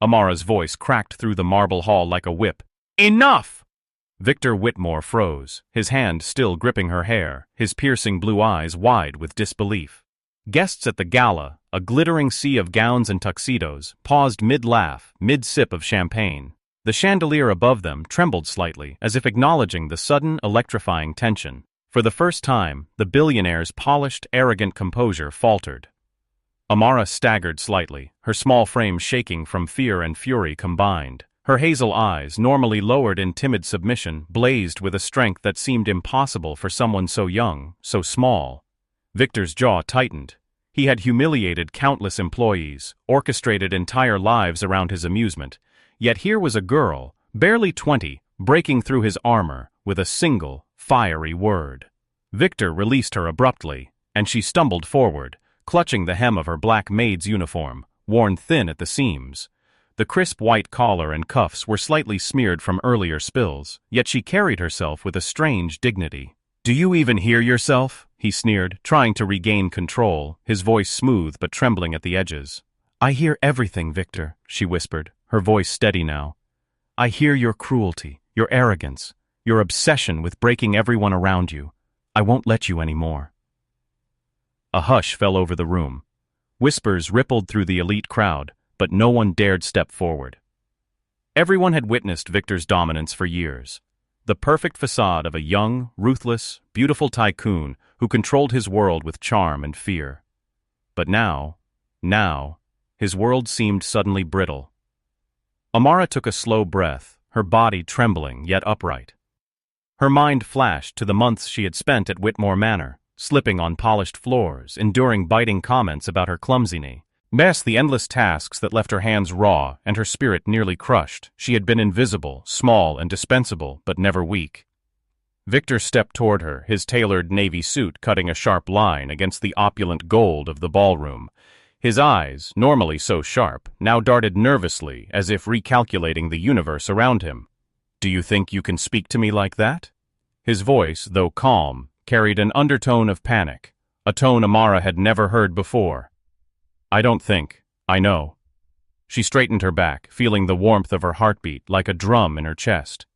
Amara's voice cracked through the marble hall like a whip. Enough! Victor Whitmore froze, his hand still gripping her hair, his piercing blue eyes wide with disbelief. Guests at the gala, a glittering sea of gowns and tuxedos, paused mid-laugh, mid-sip of champagne. The chandelier above them trembled slightly, as if acknowledging the sudden, electrifying tension. For the first time, the billionaire's polished, arrogant composure faltered. Amara staggered slightly, her small frame shaking from fear and fury combined. Her hazel eyes, normally lowered in timid submission, blazed with a strength that seemed impossible for someone so young, so small. Victor's jaw tightened. He had humiliated countless employees, orchestrated entire lives around his amusement. Yet here was a girl, barely 20, breaking through his armor with a single, fiery word. Victor released her abruptly, and she stumbled forward, clutching the hem of her black maid's uniform, worn thin at the seams. The crisp white collar and cuffs were slightly smeared from earlier spills, yet she carried herself with a strange dignity. "Do you even hear yourself?" he sneered, trying to regain control, his voice smooth but trembling at the edges. "I hear everything, Victor," she whispered, her voice steady now. "I hear your cruelty, your arrogance, your obsession with breaking everyone around you. I won't let you anymore." A hush fell over the room. Whispers rippled through the elite crowd, but no one dared step forward. Everyone had witnessed Victor's dominance for years. The perfect facade of a young, ruthless, beautiful tycoon who controlled his world with charm and fear. But now, his world seemed suddenly brittle. Amara took a slow breath, her body trembling yet upright. Her mind flashed to the months she had spent at Whitmore Manor, slipping on polished floors, enduring biting comments about her clumsiness. The endless tasks that left her hands raw and her spirit nearly crushed. She had been invisible, small and dispensable, but never weak. Victor stepped toward her, his tailored navy suit cutting a sharp line against the opulent gold of the ballroom. His eyes, normally so sharp, now darted nervously as if recalculating the universe around him. "Do you think you can speak to me like that?" His voice, though calm, carried an undertone of panic, a tone Amara had never heard before. "I don't think. I know." She straightened her back, feeling the warmth of her heartbeat like a drum in her chest.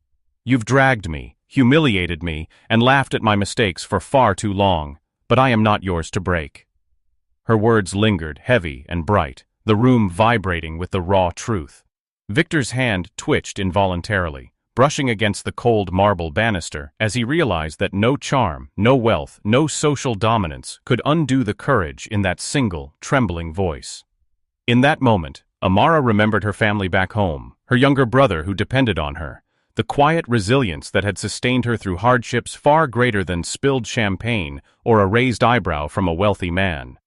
"You've dragged me, humiliated me, and laughed at my mistakes for far too long, but I am not yours to break." Her words lingered, heavy and bright, the room vibrating with the raw truth. Victor's hand twitched involuntarily, brushing against the cold marble banister as he realized that no charm, no wealth, no social dominance could undo the courage in that single, trembling voice. In that moment, Amara remembered her family back home, her younger brother who depended on her, the quiet resilience that had sustained her through hardships far greater than spilled champagne or a raised eyebrow from a wealthy man.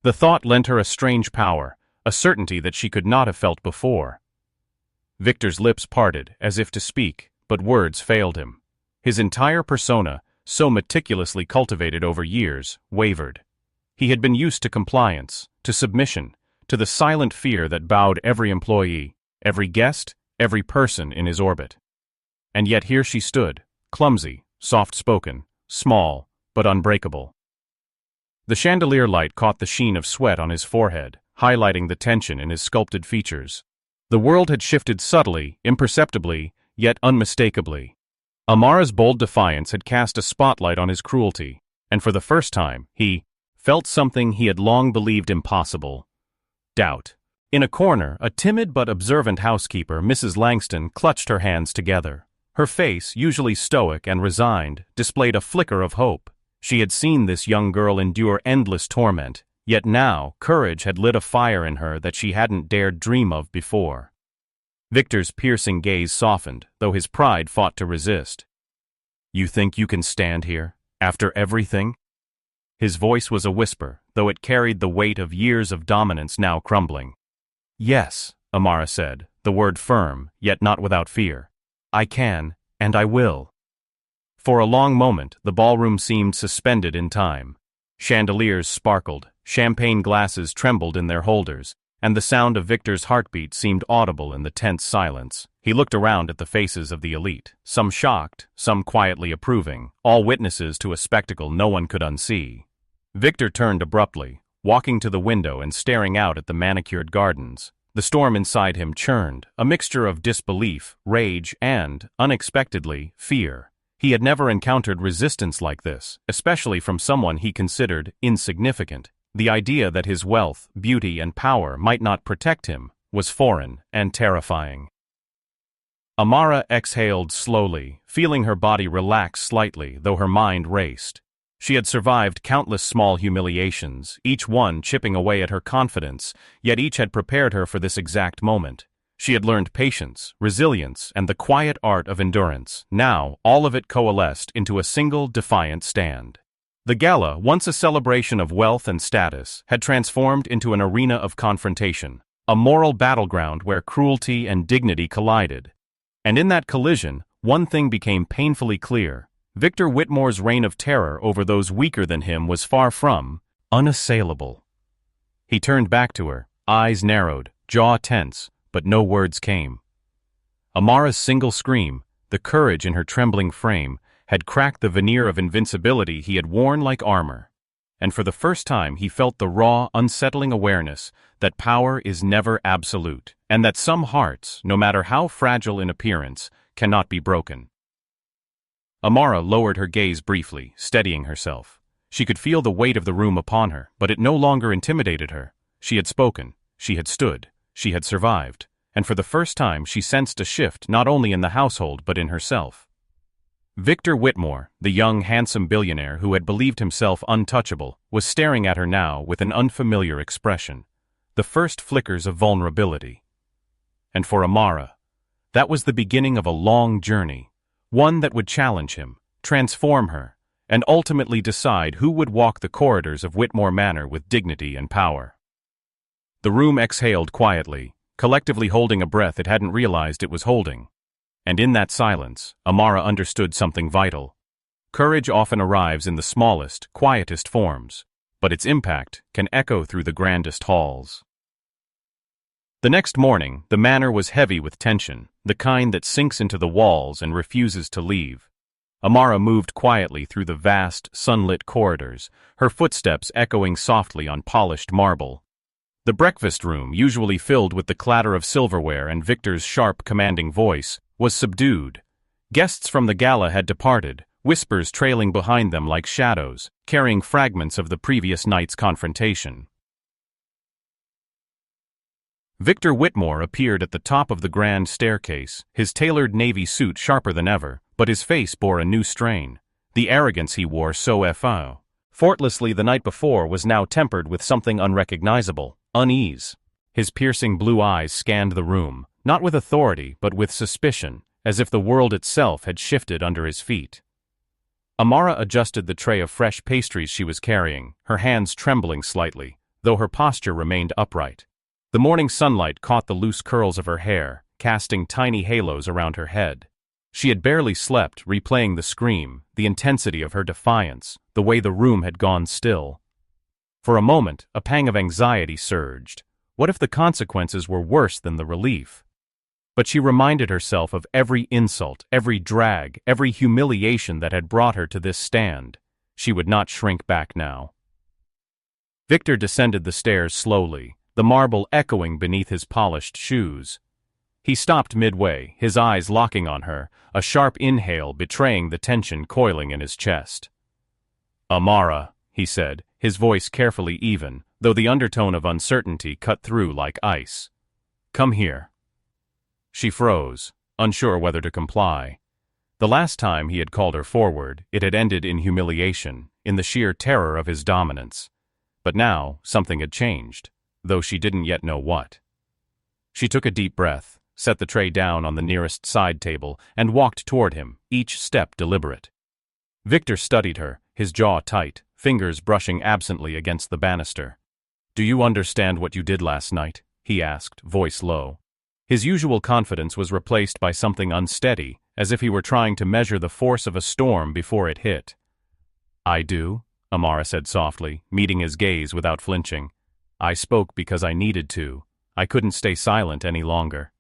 The thought lent her a strange power, a certainty that she could not have felt before. Victor's lips parted, as if to speak, but words failed him. His entire persona, so meticulously cultivated over years, wavered. He had been used to compliance, to submission, to the silent fear that bowed every employee, every guest, every person in his orbit. And yet here she stood, clumsy, soft-spoken, small, but unbreakable. The chandelier light caught the sheen of sweat on his forehead, highlighting the tension in his sculpted features. The world had shifted subtly, imperceptibly, yet unmistakably. Amara's bold defiance had cast a spotlight on his cruelty, and for the first time, he felt something he had long believed impossible: doubt. In a corner, a timid but observant housekeeper, Mrs. Langston, clutched her hands together. Her face, usually stoic and resigned, displayed a flicker of hope. She had seen this young girl endure endless torment, yet now courage had lit a fire in her that she hadn't dared dream of before. Victor's piercing gaze softened, though his pride fought to resist. "You think you can stand here, after everything?" His voice was a whisper, though it carried the weight of years of dominance now crumbling. "Yes," Amara said, the word firm, yet not without fear. "I can, and I will." For a long moment, the ballroom seemed suspended in time. Chandeliers sparkled, champagne glasses trembled in their holders, and the sound of Victor's heartbeat seemed audible in the tense silence. He looked around at the faces of the elite, some shocked, some quietly approving, all witnesses to a spectacle no one could unsee. Victor turned abruptly, walking to the window and staring out at the manicured gardens. The storm inside him churned, a mixture of disbelief, rage, and, unexpectedly, fear. He had never encountered resistance like this, especially from someone he considered insignificant. The idea that his wealth, beauty, and power might not protect him was foreign and terrifying. Amara exhaled slowly, feeling her body relax slightly, though her mind raced. She had survived countless small humiliations, each one chipping away at her confidence, yet each had prepared her for this exact moment. She had learned patience, resilience, and the quiet art of endurance. Now, all of it coalesced into a single defiant stand. The gala, once a celebration of wealth and status, had transformed into an arena of confrontation, a moral battleground where cruelty and dignity collided. And in that collision, one thing became painfully clear. Victor Whitmore's reign of terror over those weaker than him was far from unassailable. He turned back to her, eyes narrowed, jaw tense, but no words came. Amara's single scream, the courage in her trembling frame, had cracked the veneer of invincibility he had worn like armor. And for the first time he felt the raw, unsettling awareness that power is never absolute, and that some hearts, no matter how fragile in appearance, cannot be broken. Amara lowered her gaze briefly, steadying herself. She could feel the weight of the room upon her, but it no longer intimidated her. She had spoken, she had stood, she had survived, and for the first time she sensed a shift not only in the household but in herself. Victor Whitmore, the young, handsome billionaire who had believed himself untouchable, was staring at her now with an unfamiliar expression, the first flickers of vulnerability. And for Amara, that was the beginning of a long journey, one that would challenge him, transform her, and ultimately decide who would walk the corridors of Whitmore Manor with dignity and power. The room exhaled quietly, collectively holding a breath it hadn't realized it was holding. And in that silence, Amara understood something vital. Courage often arrives in the smallest, quietest forms, but its impact can echo through the grandest halls. The next morning, the manor was heavy with tension, the kind that sinks into the walls and refuses to leave. Amara moved quietly through the vast, sunlit corridors, her footsteps echoing softly on polished marble. The breakfast room, usually filled with the clatter of silverware and Victor's sharp, commanding voice, was subdued. Guests from the gala had departed, whispers trailing behind them like shadows, carrying fragments of the previous night's confrontation. Victor Whitmore appeared at the top of the grand staircase, his tailored navy suit sharper than ever, but his face bore a new strain. The arrogance he wore so effortlessly the night before was now tempered with something unrecognizable, unease. His piercing blue eyes scanned the room, not with authority but with suspicion, as if the world itself had shifted under his feet. Amara adjusted the tray of fresh pastries she was carrying, her hands trembling slightly, though her posture remained upright. The morning sunlight caught the loose curls of her hair, casting tiny halos around her head. She had barely slept, replaying the scream, the intensity of her defiance, the way the room had gone still. For a moment, a pang of anxiety surged. What if the consequences were worse than the relief? But she reminded herself of every insult, every drag, every humiliation that had brought her to this stand. She would not shrink back now. Victor descended the stairs slowly, the marble echoing beneath his polished shoes. He stopped midway, his eyes locking on her, a sharp inhale betraying the tension coiling in his chest. "Amara," he said, his voice carefully even, though the undertone of uncertainty cut through like ice. "Come here." She froze, unsure whether to comply. The last time he had called her forward, it had ended in humiliation, in the sheer terror of his dominance. But now, something had changed, though she didn't yet know what. She took a deep breath, set the tray down on the nearest side table, and walked toward him, each step deliberate. Victor studied her, his jaw tight, fingers brushing absently against the banister. "Do you understand what you did last night?" he asked, voice low. His usual confidence was replaced by something unsteady, as if he were trying to measure the force of a storm before it hit. "I do," Amara said softly, meeting his gaze without flinching. "I spoke because I needed to. I couldn't stay silent any longer."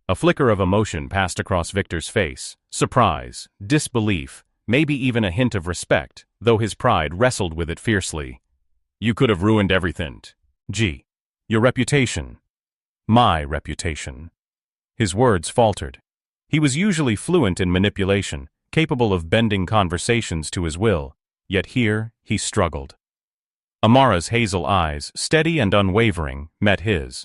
A flicker of emotion passed across Victor's face, surprise, disbelief, maybe even a hint of respect, though his pride wrestled with it fiercely. "You could have ruined everything. Your reputation." My reputation. His words faltered. He was usually fluent in manipulation, capable of bending conversations to his will, yet here he struggled. Amara's hazel eyes, steady and unwavering, met his.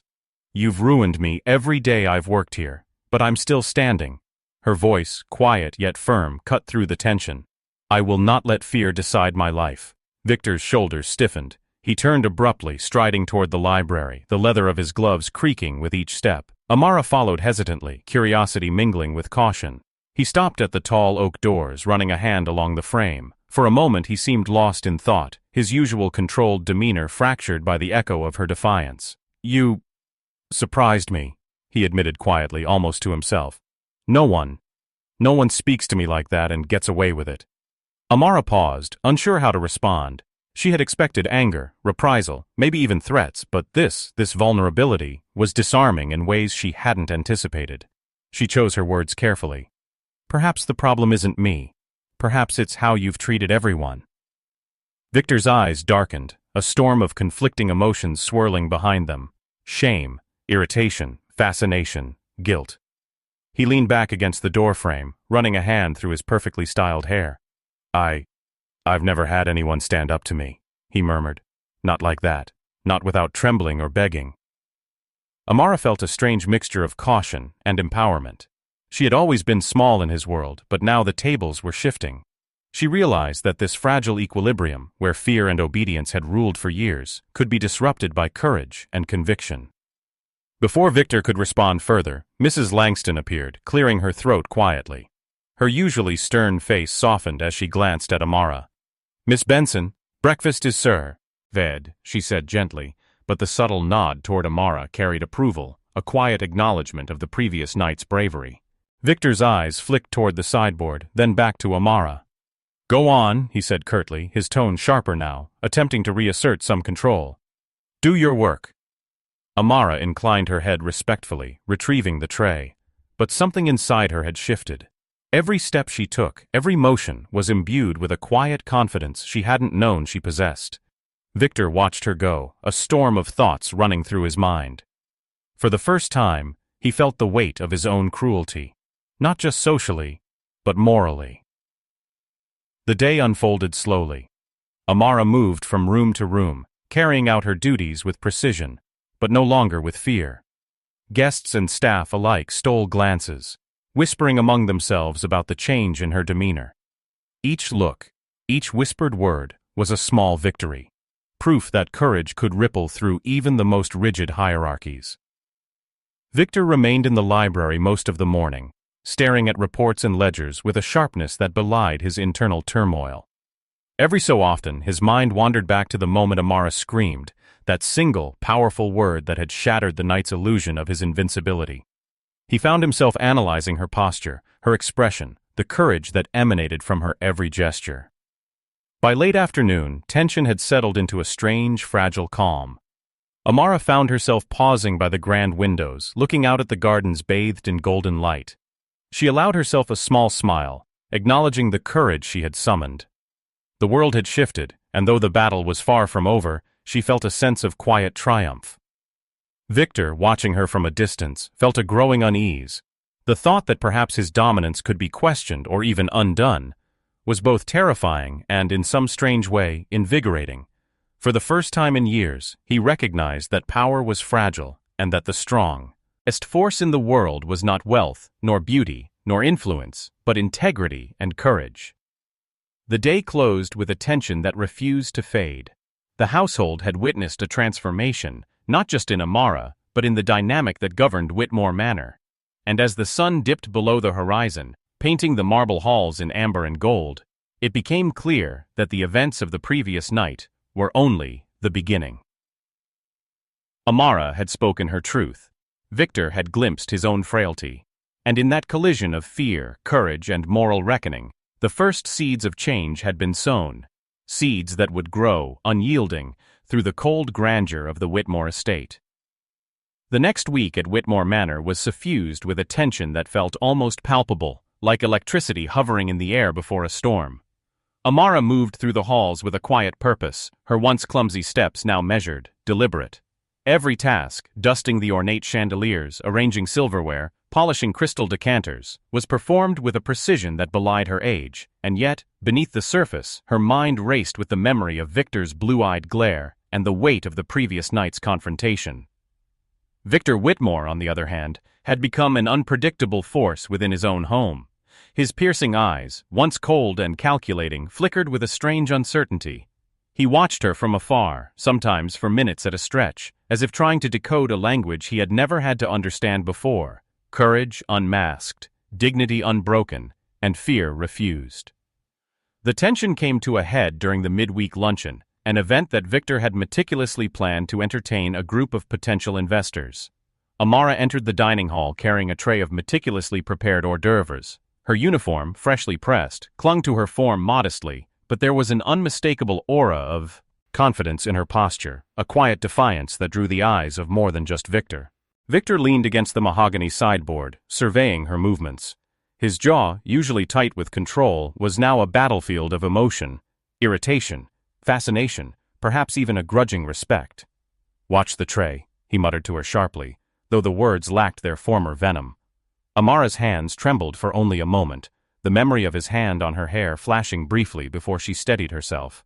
You've ruined me every day I've worked here, but I'm still standing. Her voice, quiet yet firm, cut through the tension. I will not let fear decide my life. Victor's shoulders stiffened. He turned abruptly, striding toward the library, the leather of his gloves creaking with each step. Amara followed hesitantly, curiosity mingling with caution. He stopped at the tall oak doors, running a hand along the frame. For a moment he seemed lost in thought, his usual controlled demeanor fractured by the echo of her defiance. You surprised me, he admitted quietly, almost to himself. No one speaks to me like that and gets away with it. Amara paused, unsure how to respond. She had expected anger, reprisal, maybe even threats, but this vulnerability, was disarming in ways she hadn't anticipated. She chose her words carefully. Perhaps the problem isn't me. Perhaps it's how you've treated everyone. Victor's eyes darkened, a storm of conflicting emotions swirling behind them. Shame, irritation, fascination, guilt. He leaned back against the doorframe, running a hand through his perfectly styled hair. I've never had anyone stand up to me, he murmured. Not like that. Not without trembling or begging. Amara felt a strange mixture of caution and empowerment. She had always been small in his world, but now the tables were shifting. She realized that this fragile equilibrium, where fear and obedience had ruled for years, could be disrupted by courage and conviction. Before Victor could respond further, Mrs. Langston appeared, clearing her throat quietly. Her usually stern face softened as she glanced at Amara. Miss Benson, breakfast is served, she said gently, but the subtle nod toward Amara carried approval, a quiet acknowledgement of the previous night's bravery. Victor's eyes flicked toward the sideboard, then back to Amara. Go on, he said curtly, his tone sharper now, attempting to reassert some control. Do your work. Amara inclined her head respectfully, retrieving the tray. But something inside her had shifted. Every step she took, every motion, was imbued with a quiet confidence she hadn't known she possessed. Victor watched her go, a storm of thoughts running through his mind. For the first time, he felt the weight of his own cruelty. Not just socially, but morally. The day unfolded slowly. Amara moved from room to room, carrying out her duties with precision, but no longer with fear. Guests and staff alike stole glances, whispering among themselves about the change in her demeanor. Each look, each whispered word, was a small victory, proof that courage could ripple through even the most rigid hierarchies. Victor remained in the library most of the morning, staring at reports and ledgers with a sharpness that belied his internal turmoil. Every so often, his mind wandered back to the moment Amara screamed, that single, powerful word that had shattered the night's illusion of his invincibility. He found himself analyzing her posture, her expression, the courage that emanated from her every gesture. By late afternoon, tension had settled into a strange, fragile calm. Amara found herself pausing by the grand windows, looking out at the gardens bathed in golden light. She allowed herself a small smile, acknowledging the courage she had summoned. The world had shifted, and though the battle was far from over, she felt a sense of quiet triumph. Victor, watching her from a distance, felt a growing unease. The thought that perhaps his dominance could be questioned or even undone was both terrifying and, in some strange way, invigorating. For the first time in years, he recognized that power was fragile and that the strongest force in the world was not wealth, nor beauty, nor influence, but integrity and courage. The day closed with a tension that refused to fade. The household had witnessed a transformation, not just in Amara, but in the dynamic that governed Whitmore Manor. And as the sun dipped below the horizon, painting the marble halls in amber and gold, it became clear that the events of the previous night were only the beginning. Amara had spoken her truth. Victor had glimpsed his own frailty. And in that collision of fear, courage, and moral reckoning, the first seeds of change had been sown. Seeds that would grow, unyielding, through the cold grandeur of the Whitmore estate. The next week at Whitmore Manor was suffused with a tension that felt almost palpable, like electricity hovering in the air before a storm. Amara moved through the halls with a quiet purpose, her once clumsy steps now measured, deliberate. Every task, dusting the ornate chandeliers, arranging silverware, polishing crystal decanters, was performed with a precision that belied her age, and yet, beneath the surface, her mind raced with the memory of Victor's blue-eyed glare and the weight of the previous night's confrontation. Victor Whitmore, on the other hand, had become an unpredictable force within his own home. His piercing eyes, once cold and calculating, flickered with a strange uncertainty. He watched her from afar, sometimes for minutes at a stretch, as if trying to decode a language he had never had to understand before. Courage unmasked, dignity unbroken, and fear refused. The tension came to a head during the midweek luncheon, an event that Victor had meticulously planned to entertain a group of potential investors. Amara entered the dining hall carrying a tray of meticulously prepared hors d'oeuvres. Her uniform, freshly pressed, clung to her form modestly, but there was an unmistakable aura of confidence in her posture, a quiet defiance that drew the eyes of more than just Victor. Victor leaned against the mahogany sideboard, surveying her movements. His jaw, usually tight with control, was now a battlefield of emotion, irritation, fascination, perhaps even a grudging respect. "Watch the tray," he muttered to her sharply, though the words lacked their former venom. Amara's hands trembled for only a moment, the memory of his hand on her hair flashing briefly before she steadied herself.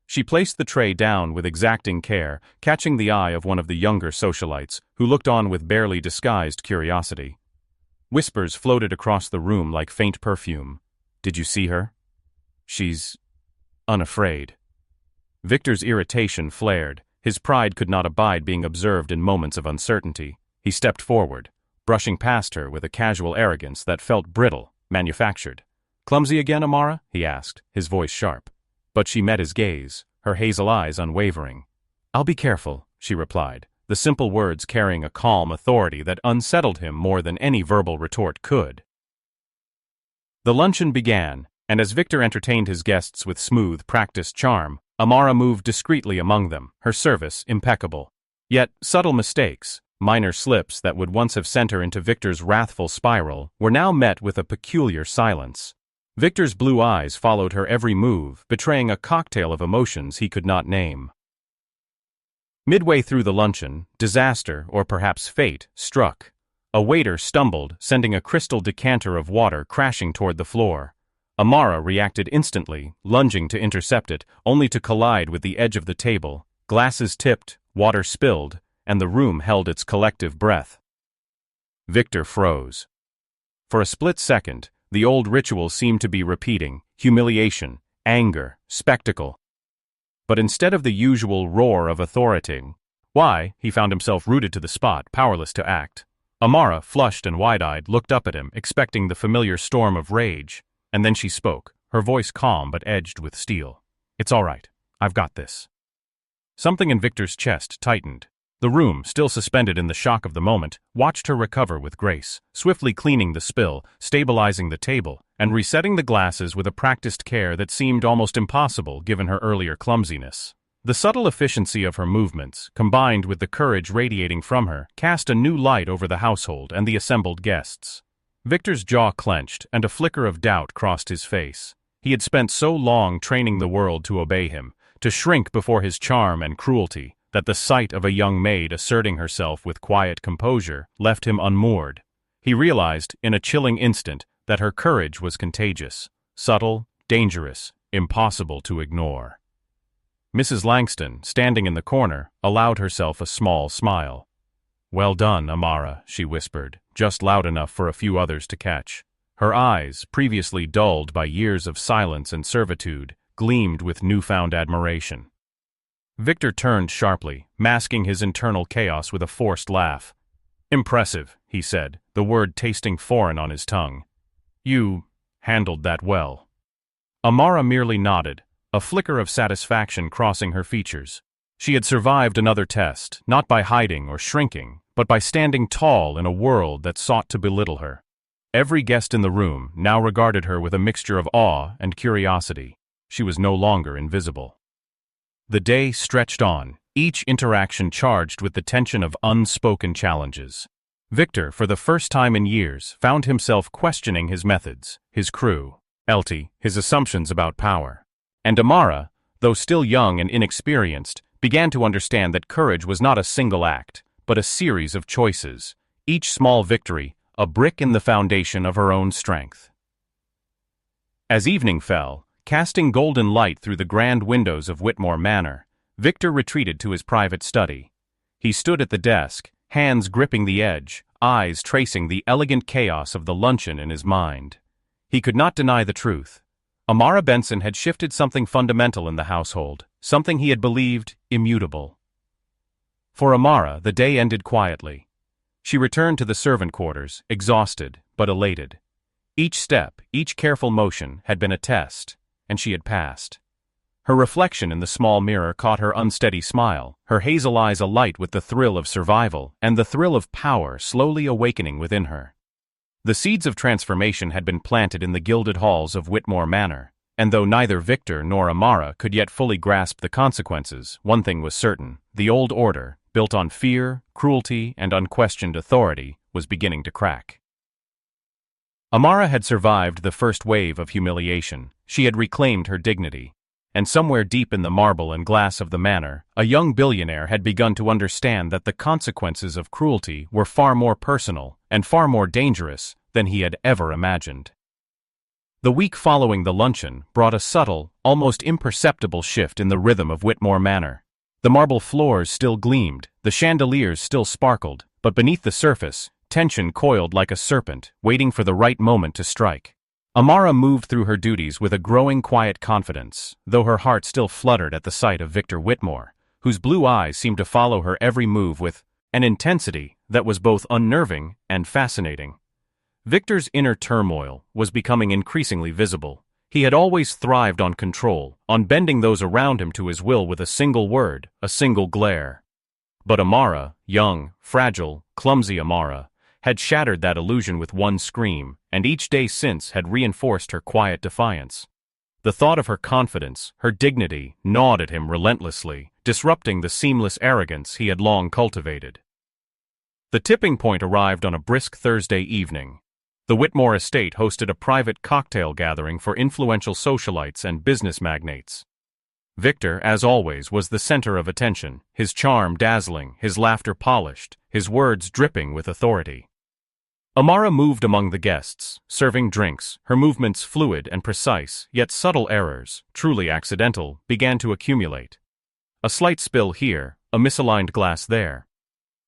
She placed the tray down with exacting care, catching the eye of one of the younger socialites, who looked on with barely disguised curiosity. Whispers floated across the room like faint perfume. "Did you see her? She's unafraid." Victor's irritation flared. His pride could not abide being observed in moments of uncertainty. He stepped forward, brushing past her with a casual arrogance that felt brittle, manufactured. "Clumsy again, Amara?" he asked, his voice sharp. But she met his gaze, her hazel eyes unwavering. "I'll be careful," she replied, the simple words carrying a calm authority that unsettled him more than any verbal retort could. The luncheon began, and as Victor entertained his guests with smooth, practiced charm, Amara moved discreetly among them, her service impeccable. Yet subtle mistakes, minor slips that would once have sent her into Victor's wrathful spiral, were now met with a peculiar silence. Victor's blue eyes followed her every move, betraying a cocktail of emotions he could not name. Midway through the luncheon, disaster, or perhaps fate, struck. A waiter stumbled, sending a crystal decanter of water crashing toward the floor. Amara reacted instantly, lunging to intercept it, only to collide with the edge of the table. Glasses tipped, water spilled, and the room held its collective breath. Victor froze. For a split second, the old ritual seemed to be repeating: humiliation, anger, spectacle. But instead of the usual roar of authority, he found himself rooted to the spot, powerless to act. Amara, flushed and wide-eyed, looked up at him, expecting the familiar storm of rage. And then she spoke, her voice calm but edged with steel. "It's all right. I've got this." Something in Victor's chest tightened. The room, still suspended in the shock of the moment, watched her recover with grace, swiftly cleaning the spill, stabilizing the table, and resetting the glasses with a practiced care that seemed almost impossible given her earlier clumsiness. The subtle efficiency of her movements, combined with the courage radiating from her, cast a new light over the household and the assembled guests. Victor's jaw clenched, and a flicker of doubt crossed his face. He had spent so long training the world to obey him, to shrink before his charm and cruelty, that the sight of a young maid asserting herself with quiet composure left him unmoored. He realized, in a chilling instant, that her courage was contagious, subtle, dangerous, impossible to ignore. Mrs. Langston, standing in the corner, allowed herself a small smile. "Well done, Amara," she whispered, just loud enough for a few others to catch. Her eyes, previously dulled by years of silence and servitude, gleamed with newfound admiration. Victor turned sharply, masking his internal chaos with a forced laugh. "Impressive," he said, the word tasting foreign on his tongue. "You handled that well." Amara merely nodded, a flicker of satisfaction crossing her features. She had survived another test, not by hiding or shrinking, but by standing tall in a world that sought to belittle her. Every guest in the room now regarded her with a mixture of awe and curiosity. She was no longer invisible. The day stretched on, each interaction charged with the tension of unspoken challenges. Victor, for the first time in years, found himself questioning his methods, his crew, Elty, his assumptions about power. And Amara, though still young and inexperienced, began to understand that courage was not a single act, but a series of choices, each small victory a brick in the foundation of her own strength. As evening fell, casting golden light through the grand windows of Whitmore Manor, Victor retreated to his private study. He stood at the desk, hands gripping the edge, eyes tracing the elegant chaos of the luncheon in his mind. He could not deny the truth. Amara Benson had shifted something fundamental in the household, something he had believed immutable. For Amara, the day ended quietly. She returned to the servant quarters, exhausted but elated. Each step, each careful motion had been a test, and she had passed. Her reflection in the small mirror caught her unsteady smile, her hazel eyes alight with the thrill of survival and the thrill of power slowly awakening within her. The seeds of transformation had been planted in the gilded halls of Whitmore Manor, and though neither Victor nor Amara could yet fully grasp the consequences, one thing was certain: the old order, built on fear, cruelty, and unquestioned authority, was beginning to crack. Amara had survived the first wave of humiliation. She had reclaimed her dignity. And somewhere deep in the marble and glass of the manor, a young billionaire had begun to understand that the consequences of cruelty were far more personal and far more dangerous than he had ever imagined. The week following the luncheon brought a subtle, almost imperceptible shift in the rhythm of Whitmore Manor. The marble floors still gleamed, the chandeliers still sparkled, but beneath the surface, tension coiled like a serpent, waiting for the right moment to strike. Amara moved through her duties with a growing quiet confidence, though her heart still fluttered at the sight of Victor Whitmore, whose blue eyes seemed to follow her every move with an intensity that was both unnerving and fascinating. Victor's inner turmoil was becoming increasingly visible. He had always thrived on control, on bending those around him to his will with a single word, a single glare. But Amara, young, fragile, clumsy Amara, had shattered that illusion with one scream, and each day since had reinforced her quiet defiance. The thought of her confidence, her dignity, gnawed at him relentlessly, disrupting the seamless arrogance he had long cultivated. The tipping point arrived on a brisk Thursday evening. The Whitmore estate hosted a private cocktail gathering for influential socialites and business magnates. Victor, as always, was the center of attention, his charm dazzling, his laughter polished, his words dripping with authority. Amara moved among the guests, serving drinks, her movements fluid and precise, yet subtle errors, truly accidental, began to accumulate. A slight spill here, a misaligned glass there.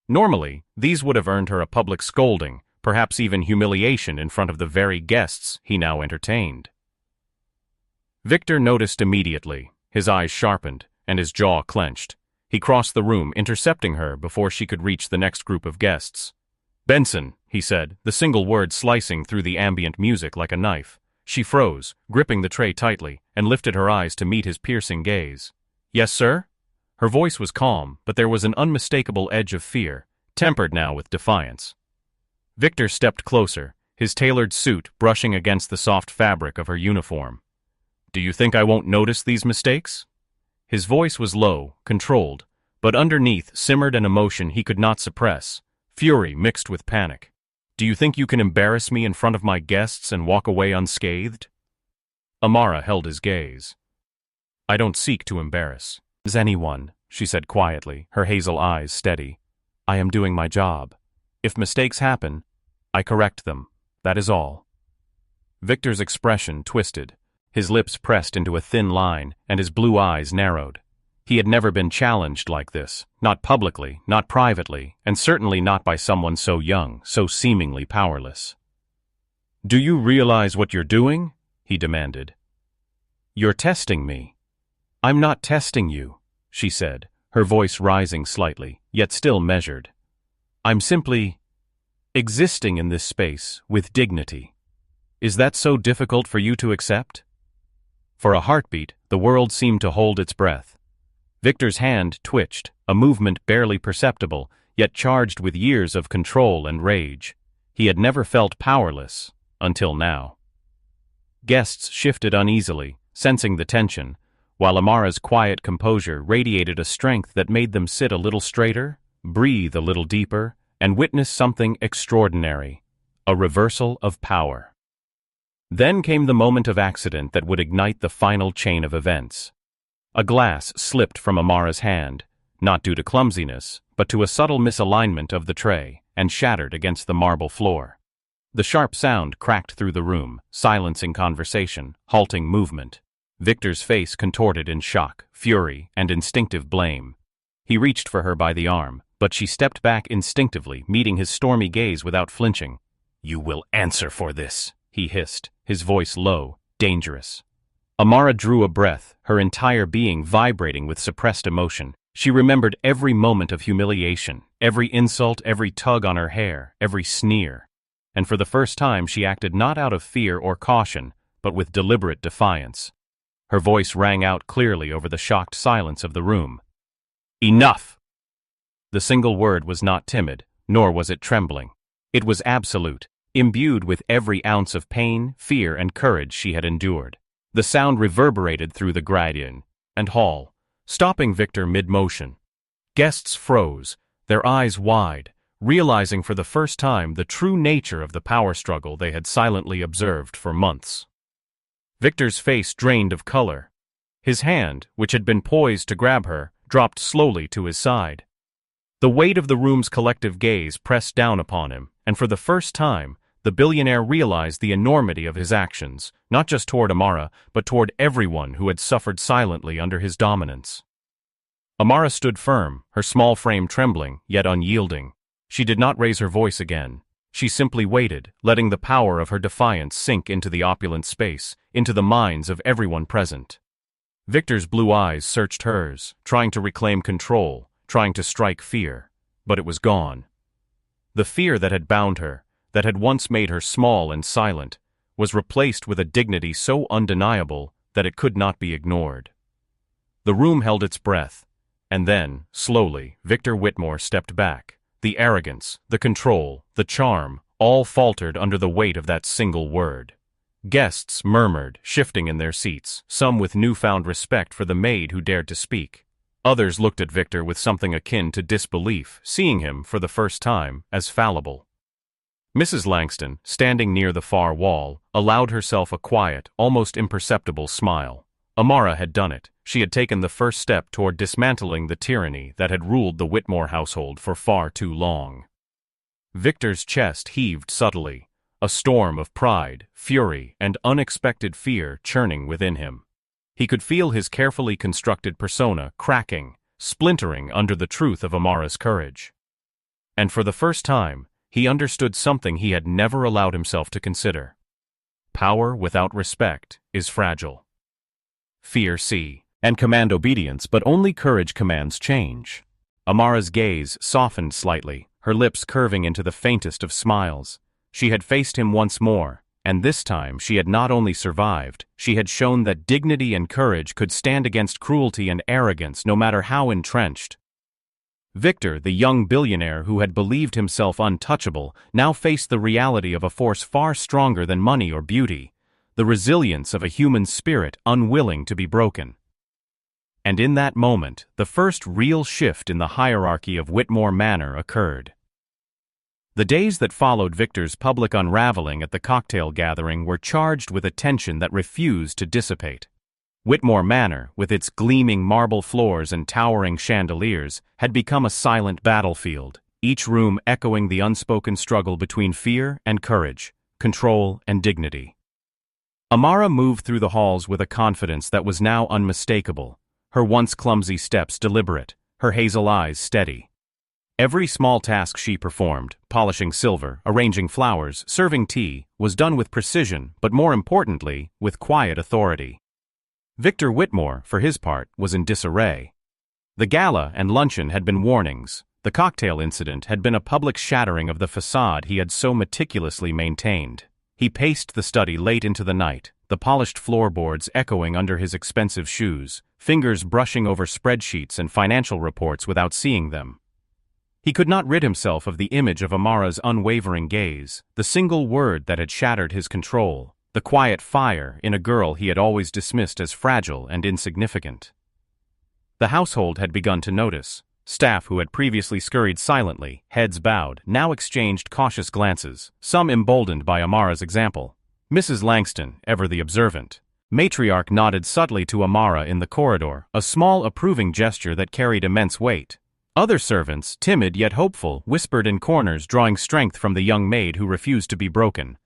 Normally, these would have earned her a public scolding, perhaps even humiliation in front of the very guests he now entertained. Victor noticed immediately. His eyes sharpened, and his jaw clenched. He crossed the room, intercepting her before she could reach the next group of guests. "Benson," he said, the single word slicing through the ambient music like a knife. She froze, gripping the tray tightly, and lifted her eyes to meet his piercing gaze. "Yes, sir?" Her voice was calm, but there was an unmistakable edge of fear, tempered now with defiance. Victor stepped closer, his tailored suit brushing against the soft fabric of her uniform. "Do you think I won't notice these mistakes?" His voice was low, controlled, but underneath simmered an emotion he could not suppress, fury mixed with panic. "Do you think you can embarrass me in front of my guests and walk away unscathed?" Amara held his gaze. "I don't seek to embarrass anyone," she said quietly, her hazel eyes steady. "I am doing my job. If mistakes happen, I correct them. That is all." Victor's expression twisted. His lips pressed into a thin line, and his blue eyes narrowed. He had never been challenged like this, not publicly, not privately, and certainly not by someone so young, so seemingly powerless. "Do you realize what you're doing?" he demanded. "You're testing me." "I'm not testing you," she said, her voice rising slightly, yet still measured. "I'm simply existing in this space with dignity. Is that so difficult for you to accept?" For a heartbeat, the world seemed to hold its breath. Victor's hand twitched, a movement barely perceptible, yet charged with years of control and rage. He had never felt powerless, until now. Guests shifted uneasily, sensing the tension, while Amara's quiet composure radiated a strength that made them sit a little straighter, breathe a little deeper, and witness something extraordinary, a reversal of power. Then came the moment of accident that would ignite the final chain of events. A glass slipped from Amara's hand, not due to clumsiness, but to a subtle misalignment of the tray, and shattered against the marble floor. The sharp sound cracked through the room, silencing conversation, halting movement. Victor's face contorted in shock, fury, and instinctive blame. He reached for her by the arm, but she stepped back instinctively, meeting his stormy gaze without flinching. "You will answer for this," he hissed, his voice low, dangerous. Amara drew a breath, her entire being vibrating with suppressed emotion. She remembered every moment of humiliation, every insult, every tug on her hair, every sneer. And for the first time she acted not out of fear or caution, but with deliberate defiance. Her voice rang out clearly over the shocked silence of the room. "Enough!" The single word was not timid, nor was it trembling. It was absolute, imbued with every ounce of pain, fear, and courage she had endured. The sound reverberated through the gradient and hall, stopping Victor mid-motion. Guests froze, their eyes wide, realizing for the first time the true nature of the power struggle they had silently observed for months. Victor's face drained of color. His hand, which had been poised to grab her, dropped slowly to his side. The weight of the room's collective gaze pressed down upon him, and for the first time, the billionaire realized the enormity of his actions, not just toward Amara, but toward everyone who had suffered silently under his dominance. Amara stood firm, her small frame trembling, yet unyielding. She did not raise her voice again. She simply waited, letting the power of her defiance sink into the opulent space, into the minds of everyone present. Victor's blue eyes searched hers, trying to reclaim control, trying to strike fear. But it was gone. The fear that had bound her, that had once made her small and silent, was replaced with a dignity so undeniable that it could not be ignored. The room held its breath, and then, slowly, Victor Whitmore stepped back. The arrogance, the control, the charm, all faltered under the weight of that single word. Guests murmured, shifting in their seats, some with newfound respect for the maid who dared to speak. Others looked at Victor with something akin to disbelief, seeing him, for the first time, as fallible. Mrs. Langston, standing near the far wall, allowed herself a quiet, almost imperceptible smile. Amara had done it. She had taken the first step toward dismantling the tyranny that had ruled the Whitmore household for far too long. Victor's chest heaved subtly, a storm of pride, fury, and unexpected fear churning within him. He could feel his carefully constructed persona cracking, splintering under the truth of Amara's courage. And for the first time, he understood something he had never allowed himself to consider. Power without respect is fragile. Fear see and command obedience, but only courage commands change. Amara's gaze softened slightly, her lips curving into the faintest of smiles. She had faced him once more, and this time she had not only survived, she had shown that dignity and courage could stand against cruelty and arrogance no matter how entrenched. Victor, the young billionaire who had believed himself untouchable, now faced the reality of a force far stronger than money or beauty, the resilience of a human spirit unwilling to be broken. And in that moment, the first real shift in the hierarchy of Whitmore Manor occurred. The days that followed Victor's public unraveling at the cocktail gathering were charged with a tension that refused to dissipate. Whitmore Manor, with its gleaming marble floors and towering chandeliers, had become a silent battlefield, each room echoing the unspoken struggle between fear and courage, control and dignity. Amara moved through the halls with a confidence that was now unmistakable, her once clumsy steps deliberate, her hazel eyes steady. Every small task she performed, polishing silver, arranging flowers, serving tea, was done with precision, but more importantly, with quiet authority. Victor Whitmore, for his part, was in disarray. The gala and luncheon had been warnings. The cocktail incident had been a public shattering of the facade he had so meticulously maintained. He paced the study late into the night, the polished floorboards echoing under his expensive shoes, fingers brushing over spreadsheets and financial reports without seeing them. He could not rid himself of the image of Amara's unwavering gaze, the single word that had shattered his control, the quiet fire in a girl he had always dismissed as fragile and insignificant. The household had begun to notice. Staff who had previously scurried silently, heads bowed, now exchanged cautious glances, some emboldened by Amara's example. Mrs. Langston, ever the observant, Matriarch nodded subtly to Amara in the corridor, a small approving gesture that carried immense weight. Other servants, timid yet hopeful, whispered in corners, drawing strength from the young maid who refused to be broken.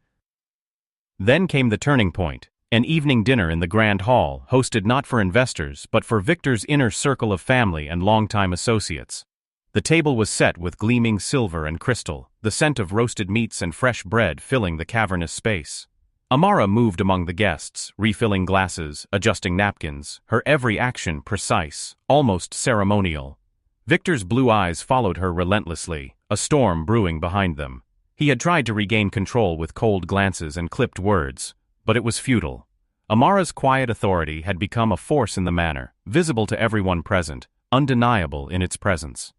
Then came the turning point, an evening dinner in the Grand Hall, hosted not for investors but for Victor's inner circle of family and longtime associates. The table was set with gleaming silver and crystal, the scent of roasted meats and fresh bread filling the cavernous space. Amara moved among the guests, refilling glasses, adjusting napkins, her every action precise, almost ceremonial. Victor's blue eyes followed her relentlessly, a storm brewing behind them. He had tried to regain control with cold glances and clipped words, but it was futile. Amara's quiet authority had become a force in the manor, visible to everyone present, undeniable in its presence.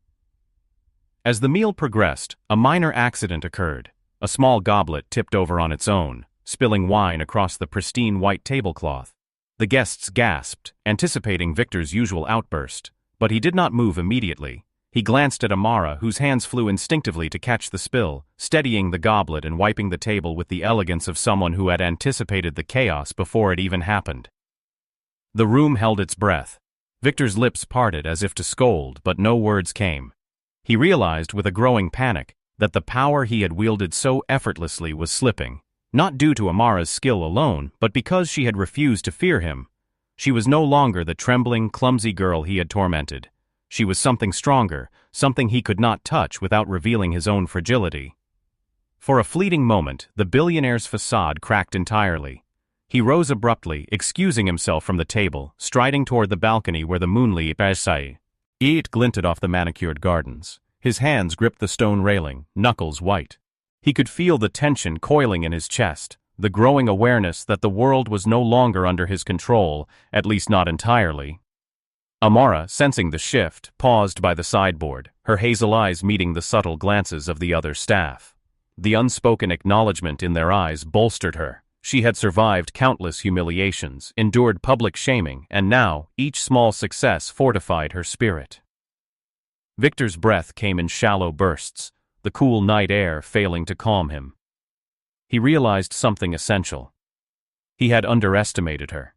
As the meal progressed, a minor accident occurred. A small goblet tipped over on its own, spilling wine across the pristine white tablecloth. The guests gasped, anticipating Victor's usual outburst, but he did not move immediately. He glanced at Amara, whose hands flew instinctively to catch the spill, steadying the goblet and wiping the table with the elegance of someone who had anticipated the chaos before it even happened. The room held its breath. Victor's lips parted as if to scold, but no words came. He realized with a growing panic that the power he had wielded so effortlessly was slipping, not due to Amara's skill alone, but because she had refused to fear him. She was no longer the trembling, clumsy girl he had tormented. She was something stronger, something he could not touch without revealing his own fragility. For a fleeting moment, the billionaire's facade cracked entirely. He rose abruptly, excusing himself from the table, striding toward the balcony where the moonlit it glinted off the manicured gardens. His hands gripped the stone railing, knuckles white. He could feel the tension coiling in his chest, the growing awareness that the world was no longer under his control, at least not entirely. Amara, sensing the shift, paused by the sideboard, her hazel eyes meeting the subtle glances of the other staff. The unspoken acknowledgement in their eyes bolstered her. She had survived countless humiliations, endured public shaming, and now, each small success fortified her spirit. Victor's breath came in shallow bursts, the cool night air failing to calm him. He realized something essential. He had underestimated her.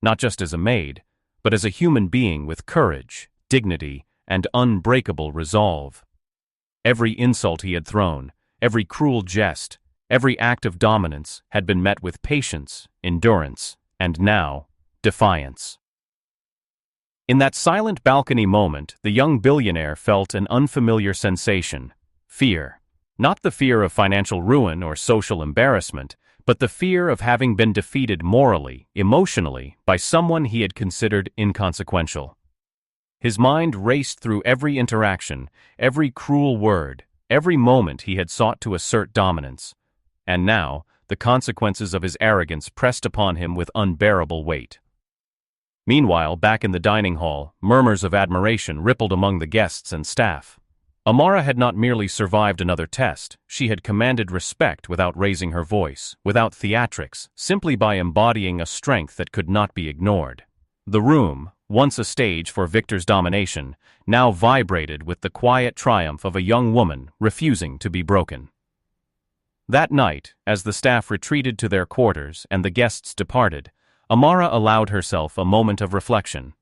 Not just as a maid, but as a human being with courage, dignity, and unbreakable resolve. Every insult he had thrown, every cruel jest, every act of dominance had been met with patience, endurance, and now, defiance. In that silent balcony moment, the young billionaire felt an unfamiliar sensation: fear. Not the fear of financial ruin or social embarrassment, but the fear of having been defeated morally, emotionally, by someone he had considered inconsequential. His mind raced through every interaction, every cruel word, every moment he had sought to assert dominance. And now, the consequences of his arrogance pressed upon him with unbearable weight. Meanwhile, back in the dining hall, murmurs of admiration rippled among the guests and staff. Amara had not merely survived another test, she had commanded respect without raising her voice, without theatrics, simply by embodying a strength that could not be ignored. The room, once a stage for Victor's domination, now vibrated with the quiet triumph of a young woman refusing to be broken. That night, as the staff retreated to their quarters and the guests departed, Amara allowed herself a moment of reflection.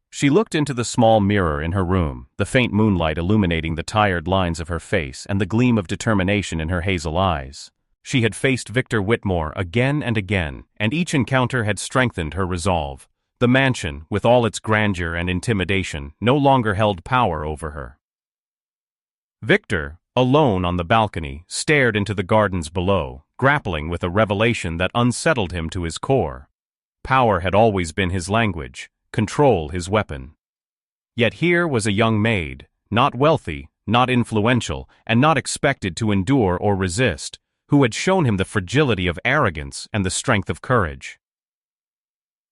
She looked into the small mirror in her room, the faint moonlight illuminating the tired lines of her face and the gleam of determination in her hazel eyes. She had faced Victor Whitmore again and again, and each encounter had strengthened her resolve. The mansion, with all its grandeur and intimidation, no longer held power over her. Victor, alone on the balcony, stared into the gardens below, grappling with a revelation that unsettled him to his core. Power had always been his language, control his weapon. Yet here was a young maid, not wealthy, not influential, and not expected to endure or resist, who had shown him the fragility of arrogance and the strength of courage.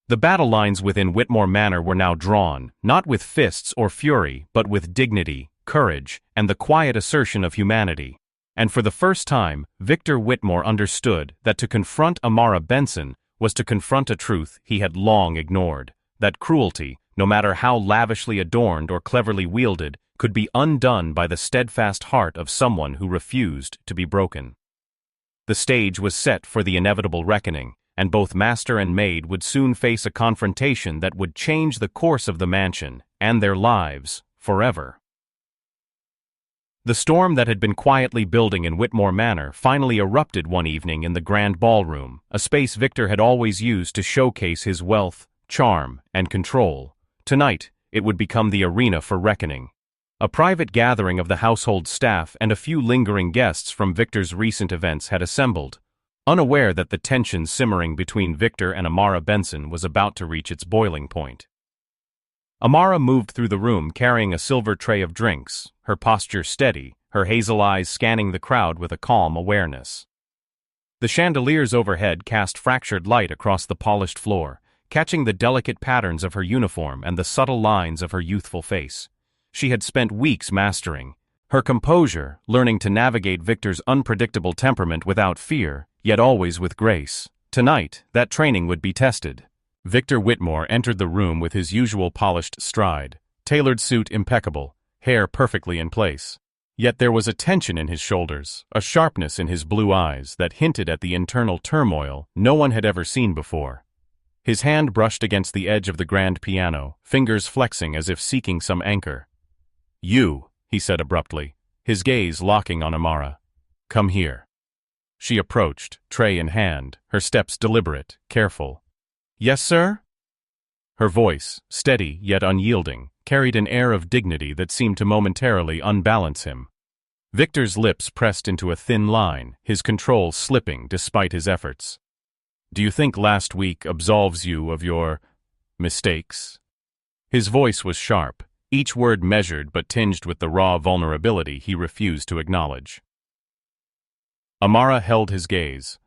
The battle lines within Whitmore Manor were now drawn, not with fists or fury, but with dignity, courage, and the quiet assertion of humanity. And for the first time, Victor Whitmore understood that to confront Amara Benson was to confront a truth he had long ignored, that cruelty, no matter how lavishly adorned or cleverly wielded, could be undone by the steadfast heart of someone who refused to be broken. The stage was set for the inevitable reckoning, and both master and maid would soon face a confrontation that would change the course of the mansion and their lives forever. The storm that had been quietly building in Whitmore Manor finally erupted one evening in the grand ballroom, a space Victor had always used to showcase his wealth, charm, and control. Tonight, it would become the arena for reckoning. A private gathering of the household staff and a few lingering guests from Victor's recent events had assembled, unaware that the tension simmering between Victor and Amara Benson was about to reach its boiling point. Amara moved through the room carrying a silver tray of drinks, her posture steady, her hazel eyes scanning the crowd with a calm awareness. The chandeliers overhead cast fractured light across the polished floor, catching the delicate patterns of her uniform and the subtle lines of her youthful face. She had spent weeks mastering her composure, learning to navigate Victor's unpredictable temperament without fear, yet always with grace. Tonight, that training would be tested. Victor Whitmore entered the room with his usual polished stride, tailored suit impeccable, hair perfectly in place. Yet there was a tension in his shoulders, a sharpness in his blue eyes that hinted at the internal turmoil no one had ever seen before. His hand brushed against the edge of the grand piano, fingers flexing as if seeking some anchor. "You," he said abruptly, his gaze locking on Amara. "Come here." She approached, tray in hand, her steps deliberate, careful. "Yes, sir?" Her voice, steady yet unyielding, carried an air of dignity that seemed to momentarily unbalance him. Victor's lips pressed into a thin line, his control slipping despite his efforts. "Do you think last week absolves you of your mistakes?" His voice was sharp, each word measured but tinged with the raw vulnerability he refused to acknowledge. Amara held his gaze.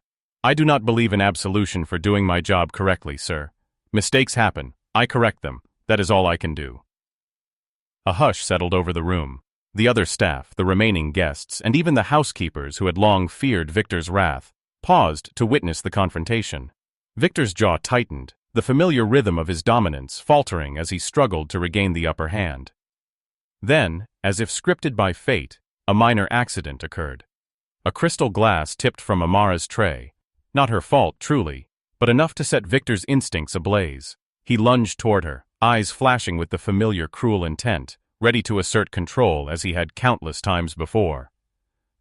"I do not believe in absolution for doing my job correctly, sir. Mistakes happen. I correct them. That is all I can do." A hush settled over the room. The other staff, the remaining guests, and even the housekeepers who had long feared Victor's wrath, paused to witness the confrontation. Victor's jaw tightened, the familiar rhythm of his dominance faltering as he struggled to regain the upper hand. Then, as if scripted by fate, a minor accident occurred. A crystal glass tipped from Amara's tray. Not her fault, truly, but enough to set Victor's instincts ablaze. He lunged toward her, eyes flashing with the familiar cruel intent, ready to assert control as he had countless times before.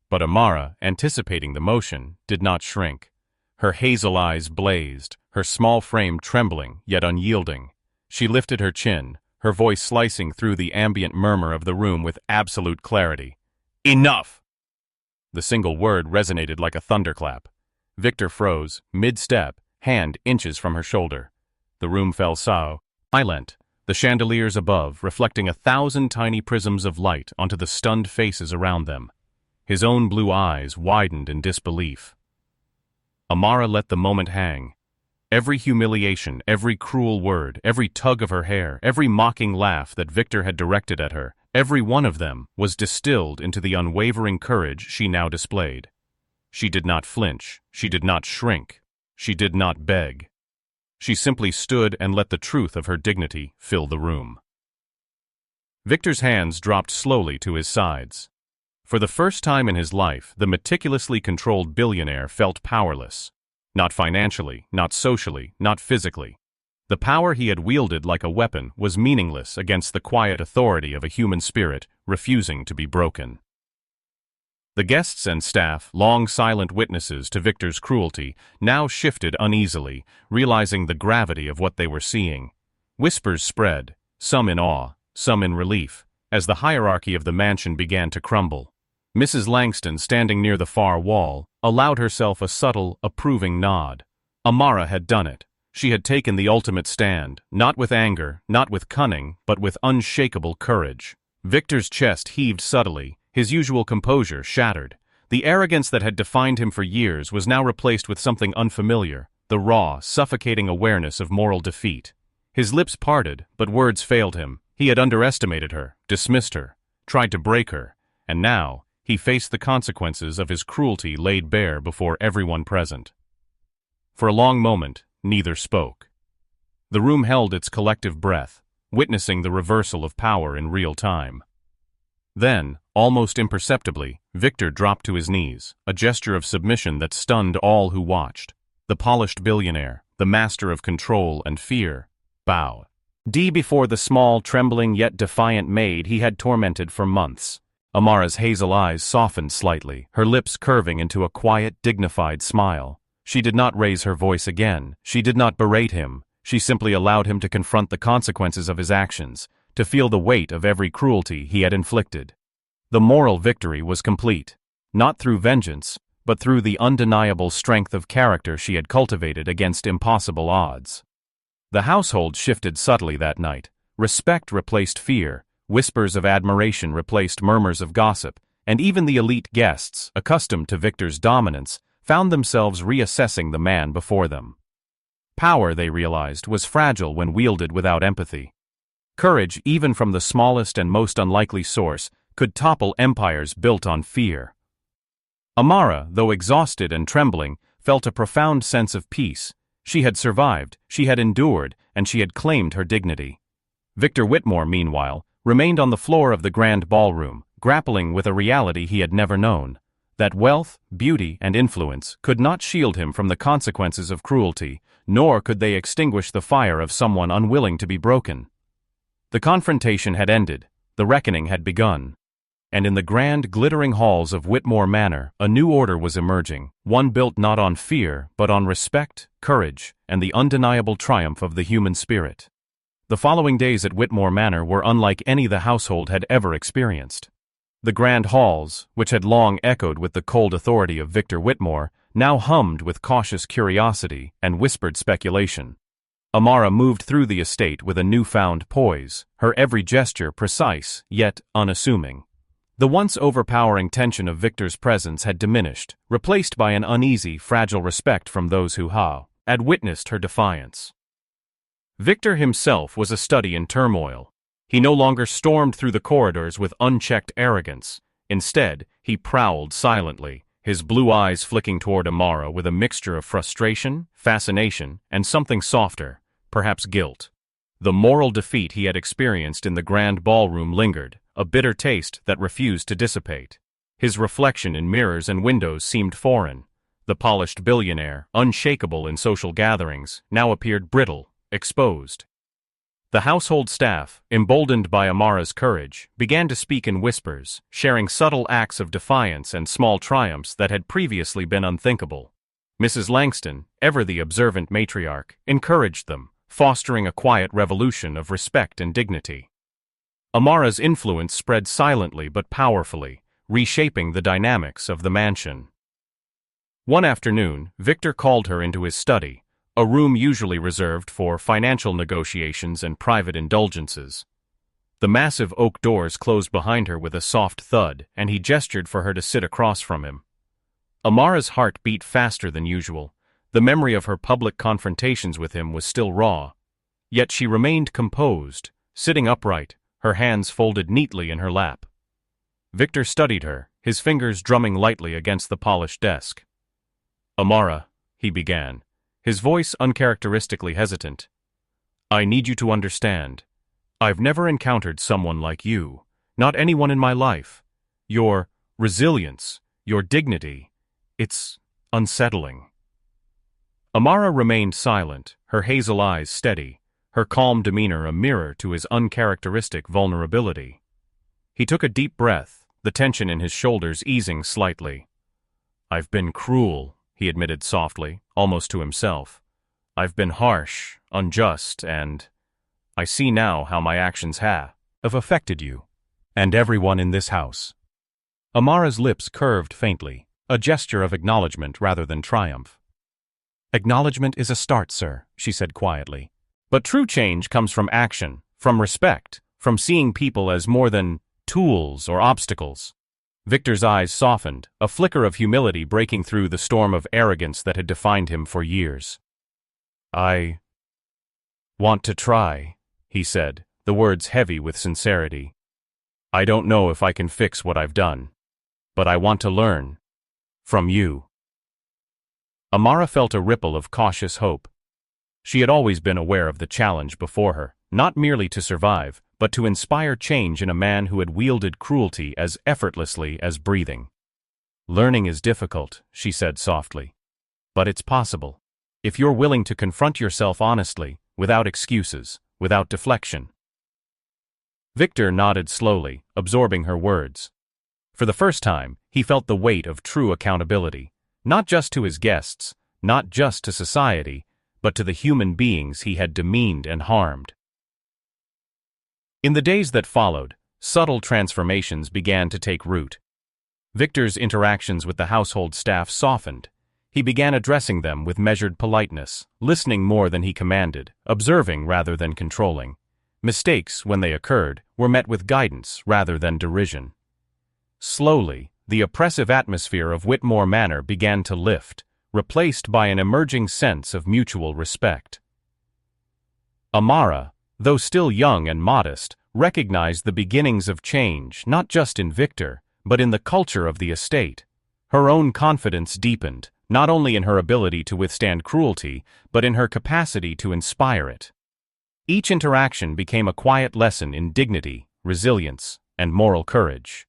But Amara, anticipating the motion, did not shrink. Her hazel eyes blazed, her small frame trembling yet unyielding. She lifted her chin, her voice slicing through the ambient murmur of the room with absolute clarity. "Enough!" The single word resonated like a thunderclap. Victor froze, mid-step, hand inches from her shoulder. The room fell silent, the chandeliers above reflecting 1,000 tiny prisms of light onto the stunned faces around them. His own blue eyes widened in disbelief. Amara let the moment hang. Every humiliation, every cruel word, every tug of her hair, every mocking laugh that Victor had directed at her, every one of them was distilled into the unwavering courage she now displayed. She did not flinch, she did not shrink, she did not beg. She simply stood and let the truth of her dignity fill the room. Victor's hands dropped slowly to his sides. For the first time in his life, the meticulously controlled billionaire felt powerless. Not financially, not socially, not physically. The power he had wielded like a weapon was meaningless against the quiet authority of a human spirit refusing to be broken. The guests and staff, long silent witnesses to Victor's cruelty, now shifted uneasily, realizing the gravity of what they were seeing. Whispers spread, some in awe, some in relief, as the hierarchy of the mansion began to crumble. Mrs. Langston, standing near the far wall, allowed herself a subtle, approving nod. Amara had done it. She had taken the ultimate stand, not with anger, not with cunning, but with unshakable courage. Victor's chest heaved subtly, his usual composure shattered. The arrogance that had defined him for years was now replaced with something unfamiliar, the raw, suffocating awareness of moral defeat. His lips parted, but words failed him. He had underestimated her, dismissed her, tried to break her, and now he faced the consequences of his cruelty laid bare before everyone present. For a long moment, neither spoke. The room held its collective breath, witnessing the reversal of power in real time. Then, almost imperceptibly, Victor dropped to his knees, a gesture of submission that stunned all who watched. the polished billionaire, the master of control and fear, bowed. Before the small, trembling yet defiant maid he had tormented for months. Amara's hazel eyes softened slightly, her lips curving into a quiet, dignified smile. She did not raise her voice again. She did not berate him. She simply allowed him to confront the consequences of his actions, to feel the weight of every cruelty he had inflicted. The moral victory was complete, not through vengeance, but through the undeniable strength of character she had cultivated against impossible odds. The household shifted subtly that night. Respect replaced fear, whispers of admiration replaced murmurs of gossip, and even the elite guests, accustomed to Victor's dominance, found themselves reassessing the man before them. Power, they realized, was fragile when wielded without empathy. Courage, even from the smallest and most unlikely source, could topple empires built on fear. Amara, though exhausted and trembling, felt a profound sense of peace. She had survived, she had endured, and she had claimed her dignity. Victor Whitmore, meanwhile, remained on the floor of the grand ballroom, grappling with a reality he had never known. That wealth, beauty, and influence could not shield him from the consequences of cruelty, nor could they extinguish the fire of someone unwilling to be broken. The confrontation had ended, the reckoning had begun. And in the grand, glittering halls of Whitmore Manor, a new order was emerging, one built not on fear, but on respect, courage, and the undeniable triumph of the human spirit. The following days at Whitmore Manor were unlike any the household had ever experienced. The grand halls, which had long echoed with the cold authority of Victor Whitmore, now hummed with cautious curiosity and whispered speculation. Amara moved through the estate with a newfound poise, her every gesture precise, yet unassuming. The once overpowering tension of Victor's presence had diminished, replaced by an uneasy, fragile respect from those who had witnessed her defiance. Victor himself was a study in turmoil. He no longer stormed through the corridors with unchecked arrogance. Instead, he prowled silently, his blue eyes flicking toward Amara with a mixture of frustration, fascination, and something softer, perhaps guilt. The moral defeat he had experienced in the grand ballroom lingered, a bitter taste that refused to dissipate. His reflection in mirrors and windows seemed foreign. The polished billionaire, unshakable in social gatherings, now appeared brittle, exposed. The household staff, emboldened by Amara's courage, began to speak in whispers, sharing subtle acts of defiance and small triumphs that had previously been unthinkable. Mrs. Langston, ever the observant matriarch, encouraged them, fostering a quiet revolution of respect and dignity. Amara's influence spread silently but powerfully, reshaping the dynamics of the mansion. One afternoon, Victor called her into his study, a room usually reserved for financial negotiations and private indulgences. The massive oak doors closed behind her with a soft thud, and he gestured for her to sit across from him. Amara's heart beat faster than usual. The memory of her public confrontations with him was still raw. Yet she remained composed, sitting upright, her hands folded neatly in her lap. Victor studied her, his fingers drumming lightly against the polished desk. "Amara," he began, his voice uncharacteristically hesitant. "I need you to understand. I've never encountered someone like you, not anyone in my life. Your resilience, your dignity, it's unsettling." Amara remained silent, her hazel eyes steady, her calm demeanor a mirror to his uncharacteristic vulnerability. He took a deep breath, the tension in his shoulders easing slightly. "I've been cruel," he admitted softly, almost to himself. "I've been harsh, unjust, and I see now how my actions have affected you, and everyone in this house." Amara's lips curved faintly, a gesture of acknowledgement rather than triumph. "Acknowledgement is a start, sir," she said quietly. "But true change comes from action, from respect, from seeing people as more than tools or obstacles." Victor's eyes softened, a flicker of humility breaking through the storm of arrogance that had defined him for years. "I want to try," he said, the words heavy with sincerity. "I don't know if I can fix what I've done, but I want to learn from you." Amara felt a ripple of cautious hope. She had always been aware of the challenge before her, not merely to survive, but to inspire change in a man who had wielded cruelty as effortlessly as breathing. "Learning is difficult," she said softly. "But it's possible." if you're willing to confront yourself honestly, without excuses, without deflection." Victor nodded slowly, absorbing her words. For the first time, he felt the weight of true accountability, not just to his guests, not just to society, but to the human beings he had demeaned and harmed. In the days that followed, subtle transformations began to take root. Victor's interactions with the household staff softened. He began addressing them with measured politeness, listening more than he commanded, observing rather than controlling. Mistakes, when they occurred, were met with guidance rather than derision. Slowly, the oppressive atmosphere of Whitmore Manor began to lift, replaced by an emerging sense of mutual respect. Amara, though still young and modest, recognized the beginnings of change not just in Victor, but in the culture of the estate. Her own confidence deepened, not only in her ability to withstand cruelty, but in her capacity to inspire it. Each interaction became a quiet lesson in dignity, resilience, and moral courage.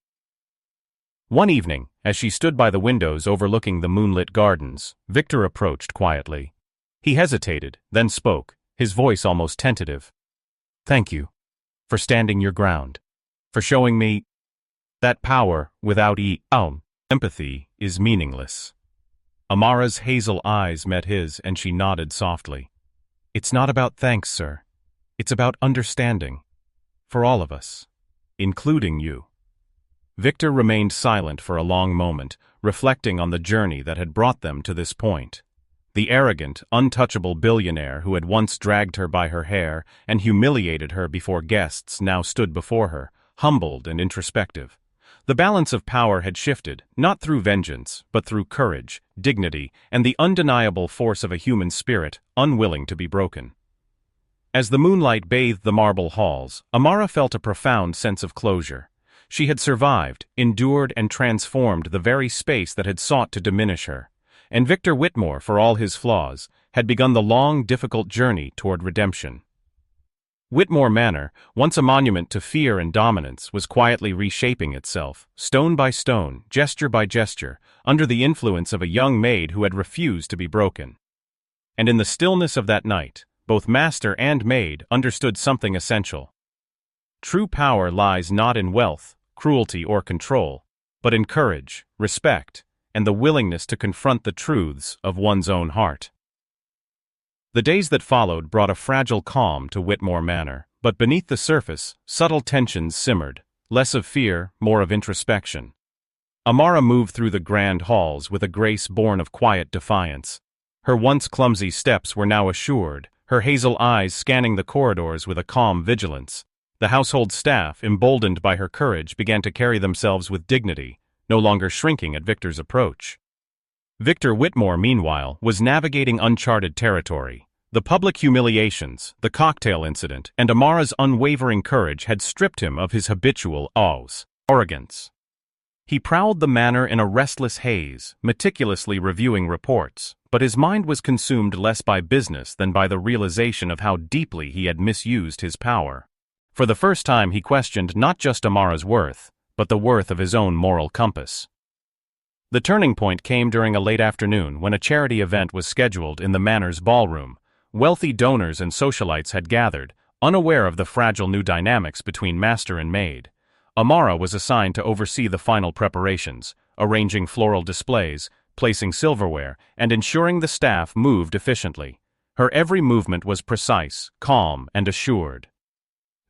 One evening, as she stood by the windows overlooking the moonlit gardens, Victor approached quietly. He hesitated, then spoke, his voice almost tentative. "Thank you for standing your ground, for showing me that power without empathy is meaningless." Amara's hazel eyes met his and she nodded softly. "It's not about thanks, sir. It's about understanding. For all of us, including you." Victor remained silent for a long moment, reflecting on the journey that had brought them to this point. The arrogant, untouchable billionaire who had once dragged her by her hair and humiliated her before guests now stood before her, humbled and introspective. The balance of power had shifted, not through vengeance, but through courage, dignity, and the undeniable force of a human spirit, unwilling to be broken. As the moonlight bathed the marble halls, Amara felt a profound sense of closure. She had survived, endured, and transformed the very space that had sought to diminish her. And Victor Whitmore, for all his flaws, had begun the long, difficult journey toward redemption. Whitmore Manor, once a monument to fear and dominance, was quietly reshaping itself, stone by stone, gesture by gesture, under the influence of a young maid who had refused to be broken. And in the stillness of that night, both master and maid understood something essential. True power lies not in wealth, cruelty, or control, but in courage, respect, and the willingness to confront the truths of one's own heart. The days that followed brought a fragile calm to Whitmore Manor, but beneath the surface, subtle tensions simmered, less of fear, more of introspection. Amara moved through the grand halls with a grace born of quiet defiance. Her once clumsy steps were now assured, her hazel eyes scanning the corridors with a calm vigilance. The household staff, emboldened by her courage, began to carry themselves with dignity, no longer shrinking at Victor's approach. Victor Whitmore, meanwhile, was navigating uncharted territory. The public humiliations, the cocktail incident, and Amara's unwavering courage had stripped him of his habitual arrogance. He prowled the manor in a restless haze, meticulously reviewing reports, but his mind was consumed less by business than by the realization of how deeply he had misused his power. For the first time he questioned not just Amara's worth, but the worth of his own moral compass. The turning point came during a late afternoon when a charity event was scheduled in the manor's ballroom. Wealthy donors and socialites had gathered, unaware of the fragile new dynamics between master and maid. Amara was assigned to oversee the final preparations, arranging floral displays, placing silverware, and ensuring the staff moved efficiently. Her every movement was precise, calm, and assured.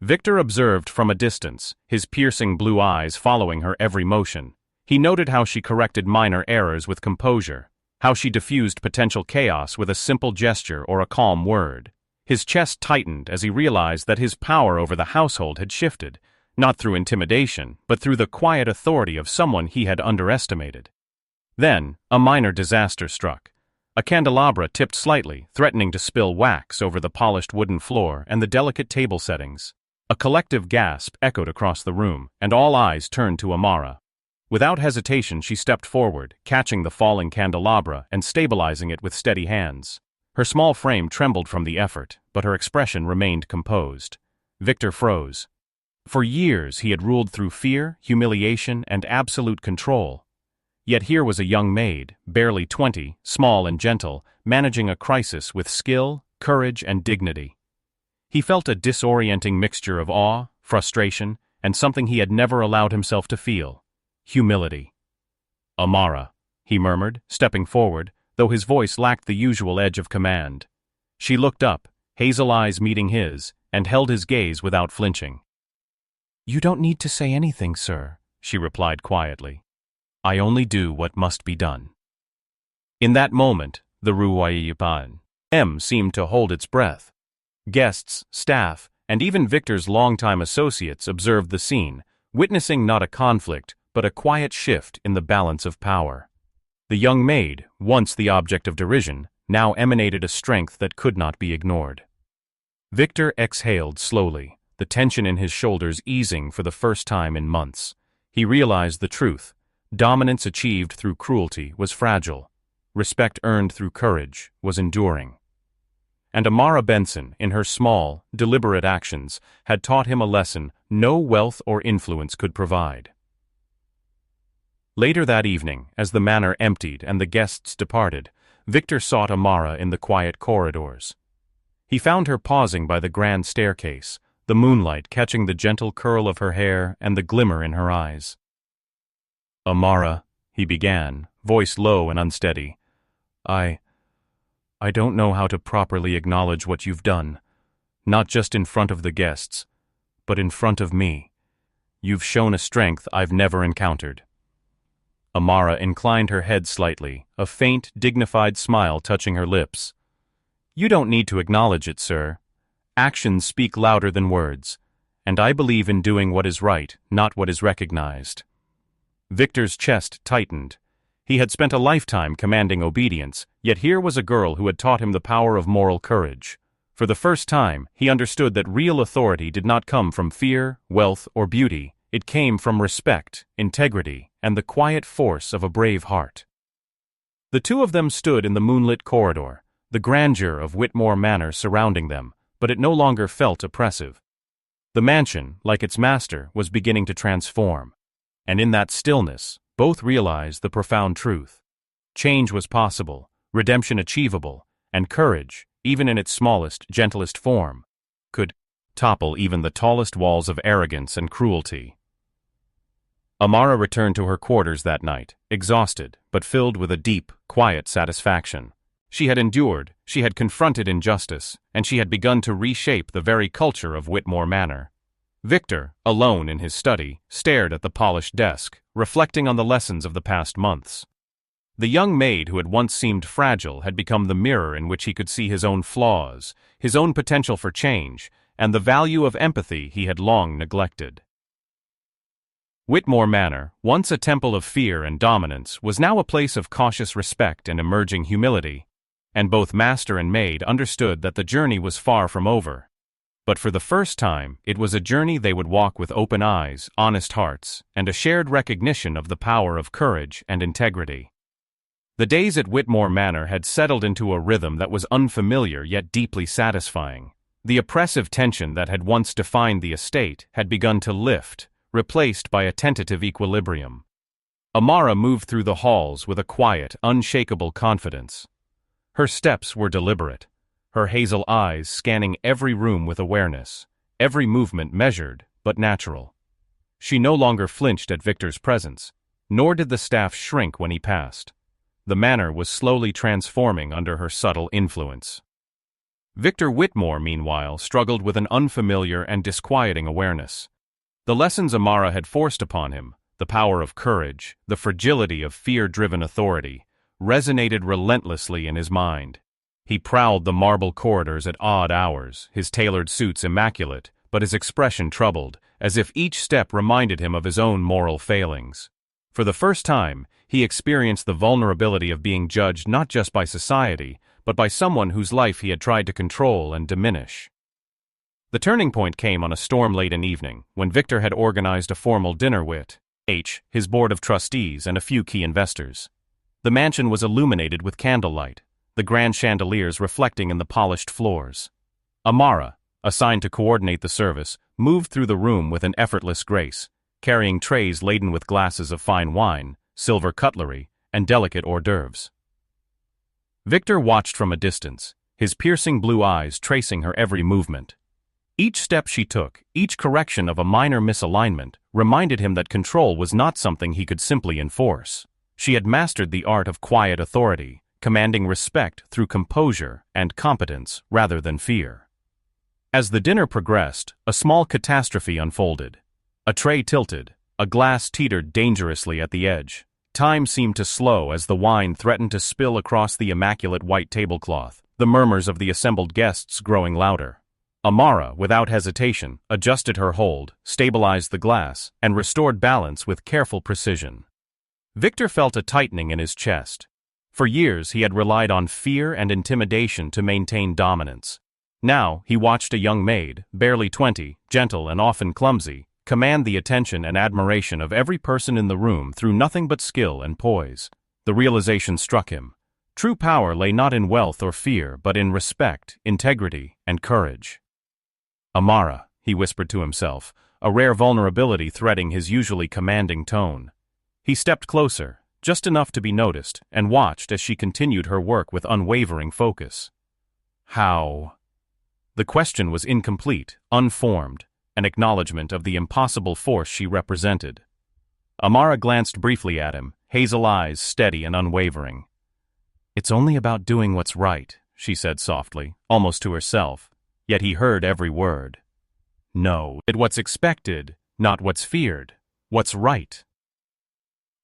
Victor observed from a distance, his piercing blue eyes following her every motion. He noted how she corrected minor errors with composure, how she diffused potential chaos with a simple gesture or a calm word. His chest tightened as he realized that his power over the household had shifted, not through intimidation, but through the quiet authority of someone he had underestimated. Then, a minor disaster struck. A candelabra tipped slightly, threatening to spill wax over the polished wooden floor and the delicate table settings. A collective gasp echoed across the room, and all eyes turned to Amara. Without hesitation, she stepped forward, catching the falling candelabra and stabilizing it with steady hands. Her small frame trembled from the effort, but her expression remained composed. Victor froze. For years he had ruled through fear, humiliation, and absolute control. Yet here was a young maid, barely 20, small and gentle, managing a crisis with skill, courage, and dignity. He felt a disorienting mixture of awe, frustration, and something he had never allowed himself to feel: humility. "Amara," he murmured, stepping forward, though his voice lacked the usual edge of command. She looked up, hazel eyes meeting his, and held his gaze without flinching. "You don't need to say anything, sir," she replied quietly. "I only do what must be done." In that moment, the Ruwayipan seemed to hold its breath. Guests, staff, and even Victor's longtime associates observed the scene, witnessing not a conflict, but a quiet shift in the balance of power. The young maid, once the object of derision, now emanated a strength that could not be ignored. Victor exhaled slowly, the tension in his shoulders easing for the first time in months. He realized the truth: dominance achieved through cruelty was fragile. Respect earned through courage was enduring. And Amara Benson, in her small, deliberate actions, had taught him a lesson no wealth or influence could provide. Later that evening, as the manor emptied and the guests departed, Victor sought Amara in the quiet corridors. He found her pausing by the grand staircase, the moonlight catching the gentle curl of her hair and the glimmer in her eyes. "Amara," he began, voice low and unsteady, I don't know how to properly acknowledge what you've done, not just in front of the guests, but in front of me. You've shown a strength I've never encountered." Amara inclined her head slightly, a faint, dignified smile touching her lips. "You don't need to acknowledge it, sir. Actions speak louder than words, and I believe in doing what is right, not what is recognized." Victor's chest tightened. He had spent a lifetime commanding obedience, yet here was a girl who had taught him the power of moral courage. For the first time, he understood that real authority did not come from fear, wealth, or beauty. It came from respect, integrity, and the quiet force of a brave heart. The two of them stood in the moonlit corridor, the grandeur of Whitmore Manor surrounding them, but it no longer felt oppressive. The mansion, like its master, was beginning to transform. And in that stillness, both realized the profound truth. Change was possible, redemption achievable, and courage, even in its smallest, gentlest form, could topple even the tallest walls of arrogance and cruelty. Amara returned to her quarters that night, exhausted, but filled with a deep, quiet satisfaction. She had endured, she had confronted injustice, and she had begun to reshape the very culture of Whitmore Manor. Victor, alone in his study, stared at the polished desk, reflecting on the lessons of the past months. The young maid who had once seemed fragile had become the mirror in which he could see his own flaws, his own potential for change, and the value of empathy he had long neglected. Whitmore Manor, once a temple of fear and dominance, was now a place of cautious respect and emerging humility, and both master and maid understood that the journey was far from over. But for the first time, it was a journey they would walk with open eyes, honest hearts, and a shared recognition of the power of courage and integrity. The days at Whitmore Manor had settled into a rhythm that was unfamiliar yet deeply satisfying. The oppressive tension that had once defined the estate had begun to lift, replaced by a tentative equilibrium. Amara moved through the halls with a quiet, unshakable confidence. Her steps were deliberate, her hazel eyes scanning every room with awareness, every movement measured but natural. She no longer flinched at Victor's presence, nor did the staff shrink when he passed. The manor was slowly transforming under her subtle influence. Victor Whitmore, meanwhile, struggled with an unfamiliar and disquieting awareness. The lessons Amara had forced upon him, the power of courage, the fragility of fear-driven authority, resonated relentlessly in his mind. He prowled the marble corridors at odd hours, his tailored suits immaculate, but his expression troubled, as if each step reminded him of his own moral failings. For the first time, he experienced the vulnerability of being judged not just by society, but by someone whose life he had tried to control and diminish. The turning point came on a storm-laden evening, when Victor had organized a formal dinner with his board of trustees and a few key investors. The mansion was illuminated with candlelight, the grand chandeliers reflecting in the polished floors. Amara, assigned to coordinate the service, moved through the room with an effortless grace, carrying trays laden with glasses of fine wine, silver cutlery, and delicate hors d'oeuvres. Victor watched from a distance, his piercing blue eyes tracing her every movement. Each step she took, each correction of a minor misalignment, reminded him that control was not something he could simply enforce. She had mastered the art of quiet authority, commanding respect through composure and competence rather than fear. As the dinner progressed, a small catastrophe unfolded. A tray tilted, a glass teetered dangerously at the edge. Time seemed to slow as the wine threatened to spill across the immaculate white tablecloth, the murmurs of the assembled guests growing louder. Amara, without hesitation, adjusted her hold, stabilized the glass, and restored balance with careful precision. Victor felt a tightening in his chest. For years he had relied on fear and intimidation to maintain dominance. Now he watched a young maid, barely 20, gentle and often clumsy, command the attention and admiration of every person in the room through nothing but skill and poise. The realization struck him. True power lay not in wealth or fear, but in respect, integrity, and courage. Amara, he whispered to himself, a rare vulnerability threading his usually commanding tone. He stepped closer, just enough to be noticed, and watched as she continued her work with unwavering focus. How? The question was incomplete, unformed, an acknowledgement of the impossible force she represented. Amara glanced briefly at him, hazel eyes steady and unwavering. "It's only about doing what's right," she said softly, almost to herself, yet he heard every word. "No, it's what's expected, not what's feared. What's right."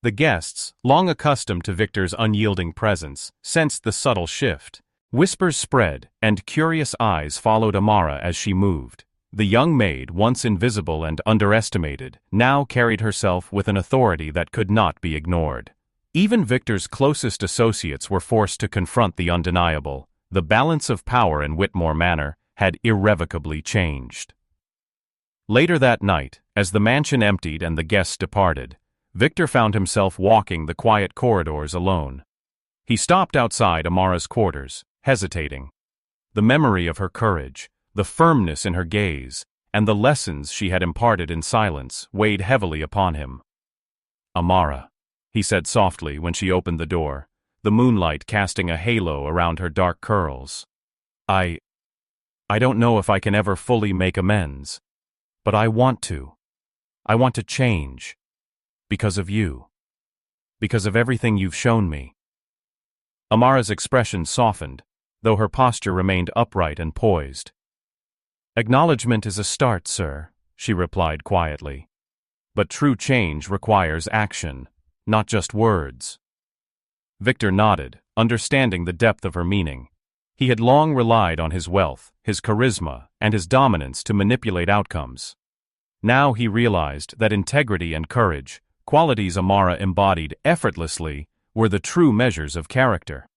The guests, long accustomed to Victor's unyielding presence, sensed the subtle shift. Whispers spread, and curious eyes followed Amara as she moved. The young maid, once invisible and underestimated, now carried herself with an authority that could not be ignored. Even Victor's closest associates were forced to confront the undeniable. The balance of power in Whitmore Manor had irrevocably changed. Later that night, as the mansion emptied and the guests departed, Victor found himself walking the quiet corridors alone. He stopped outside Amara's quarters, hesitating. The memory of her courage, the firmness in her gaze, and the lessons she had imparted in silence weighed heavily upon him. "Amara," he said softly when she opened the door, the moonlight casting a halo around her dark curls. I don't know if I can ever fully make amends, but I want to. I want to change. Because of you. Because of everything you've shown me." Amara's expression softened, though her posture remained upright and poised. "Acknowledgement is a start, sir," she replied quietly. "But true change requires action, not just words." Victor nodded, understanding the depth of her meaning. He had long relied on his wealth, his charisma, and his dominance to manipulate outcomes. Now he realized that integrity and courage, qualities Amara embodied effortlessly, were the true measures of character.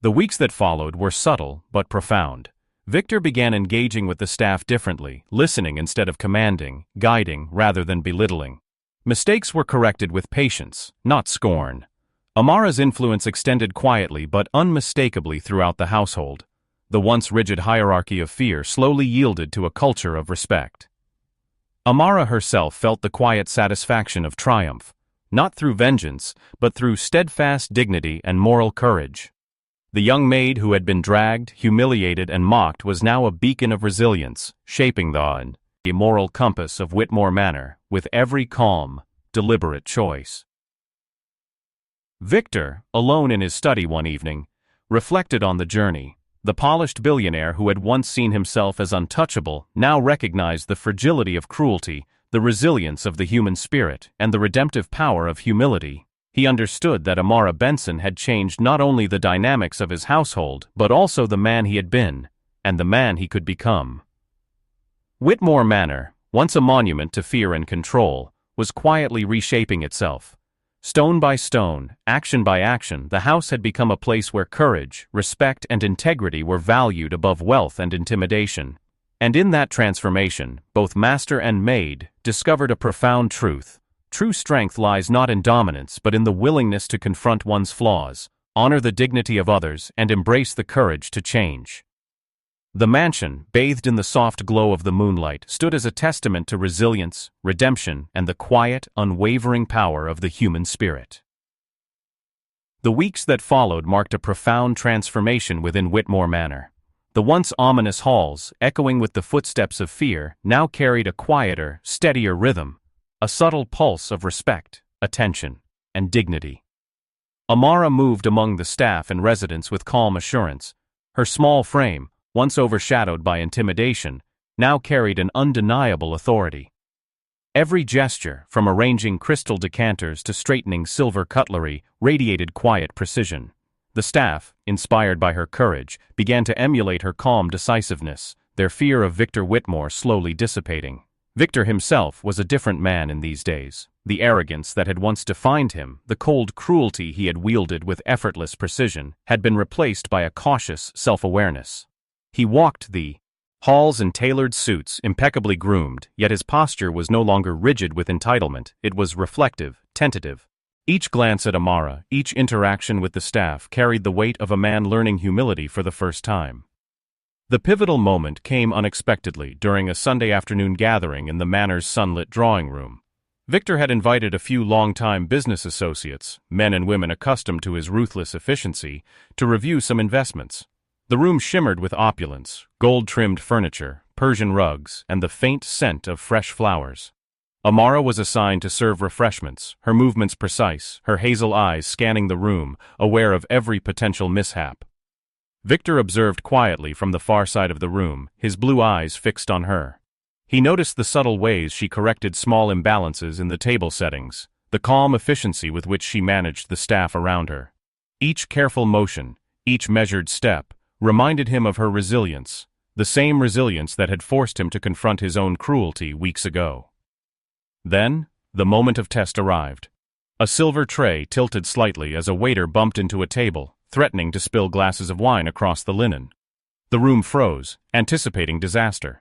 The weeks that followed were subtle but profound. Victor began engaging with the staff differently, listening instead of commanding, guiding rather than belittling. Mistakes were corrected with patience, not scorn. Amara's influence extended quietly but unmistakably throughout the household. The once rigid hierarchy of fear slowly yielded to a culture of respect. Amara herself felt the quiet satisfaction of triumph, not through vengeance, but through steadfast dignity and moral courage. The young maid who had been dragged, humiliated, and mocked was now a beacon of resilience, shaping the moral compass of Whitmore Manor with every calm, deliberate choice. Victor, alone in his study one evening, reflected on the journey. The polished billionaire who had once seen himself as untouchable now recognized the fragility of cruelty, the resilience of the human spirit, and the redemptive power of humility. He understood that Amara Benson had changed not only the dynamics of his household, but also the man he had been, and the man he could become. Whitmore Manor, once a monument to fear and control, was quietly reshaping itself. Stone by stone, action by action, the house had become a place where courage, respect, and integrity were valued above wealth and intimidation. And in that transformation, both master and maid discovered a profound truth. True strength lies not in dominance but in the willingness to confront one's flaws, honor the dignity of others, and embrace the courage to change. The mansion, bathed in the soft glow of the moonlight, stood as a testament to resilience, redemption, and the quiet, unwavering power of the human spirit. The weeks that followed marked a profound transformation within Whitmore Manor. The once ominous halls, echoing with the footsteps of fear, now carried a quieter, steadier rhythm, a subtle pulse of respect, attention, and dignity. Amara moved among the staff and residents with calm assurance. Her small frame, once overshadowed by intimidation, now carried an undeniable authority. Every gesture, from arranging crystal decanters to straightening silver cutlery, radiated quiet precision. The staff, inspired by her courage, began to emulate her calm decisiveness, their fear of Victor Whitmore slowly dissipating. Victor himself was a different man in these days. The arrogance that had once defined him, the cold cruelty he had wielded with effortless precision, had been replaced by a cautious self-awareness. He walked the halls in tailored suits, impeccably groomed, yet his posture was no longer rigid with entitlement, it was reflective, tentative. Each glance at Amara, each interaction with the staff carried the weight of a man learning humility for the first time. The pivotal moment came unexpectedly during a Sunday afternoon gathering in the manor's sunlit drawing room. Victor had invited a few longtime business associates, men and women accustomed to his ruthless efficiency, to review some investments. The room shimmered with opulence, gold-trimmed furniture, Persian rugs, and the faint scent of fresh flowers. Amara was assigned to serve refreshments, her movements precise, her hazel eyes scanning the room, aware of every potential mishap. Victor observed quietly from the far side of the room, his blue eyes fixed on her. He noticed the subtle ways she corrected small imbalances in the table settings, the calm efficiency with which she managed the staff around her. Each careful motion, each measured step, reminded him of her resilience, the same resilience that had forced him to confront his own cruelty weeks ago. Then, the moment of test arrived. A silver tray tilted slightly as a waiter bumped into a table, threatening to spill glasses of wine across the linen. The room froze, anticipating disaster.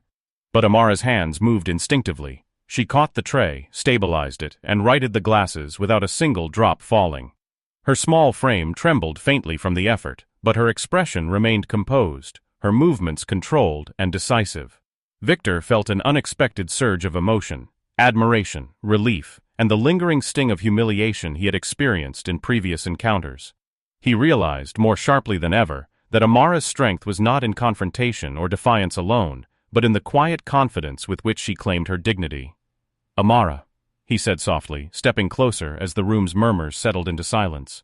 But Amara's hands moved instinctively. She caught the tray, stabilized it, and righted the glasses without a single drop falling. Her small frame trembled faintly from the effort, but her expression remained composed, her movements controlled and decisive. Victor felt an unexpected surge of emotion, admiration, relief, and the lingering sting of humiliation he had experienced in previous encounters. He realized, more sharply than ever, that Amara's strength was not in confrontation or defiance alone, but in the quiet confidence with which she claimed her dignity. "Amara," he said softly, stepping closer as the room's murmurs settled into silence.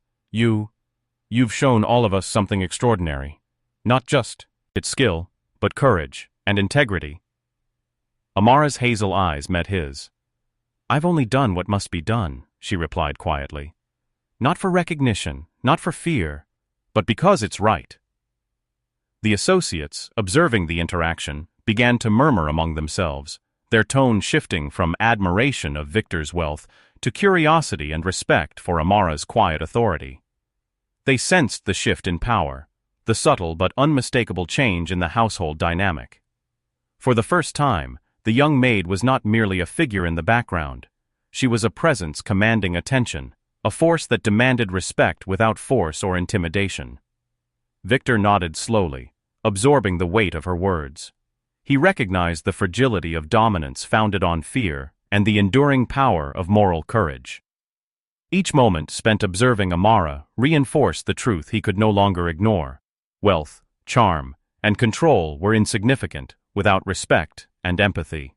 You've shown all of us something extraordinary. Not just its skill, but courage and integrity." Amara's hazel eyes met his. "I've only done what must be done," she replied quietly. "Not for recognition, not for fear, but because it's right." The associates, observing the interaction, began to murmur among themselves, their tone shifting from admiration of Victor's wealth to curiosity and respect for Amara's quiet authority. They sensed the shift in power, the subtle but unmistakable change in the household dynamic. For the first time, the young maid was not merely a figure in the background. She was a presence commanding attention, a force that demanded respect without force or intimidation. Victor nodded slowly, absorbing the weight of her words. He recognized the fragility of dominance founded on fear and the enduring power of moral courage. Each moment spent observing Amara reinforced the truth he could no longer ignore. Wealth, charm, and control were insignificant without respect and empathy.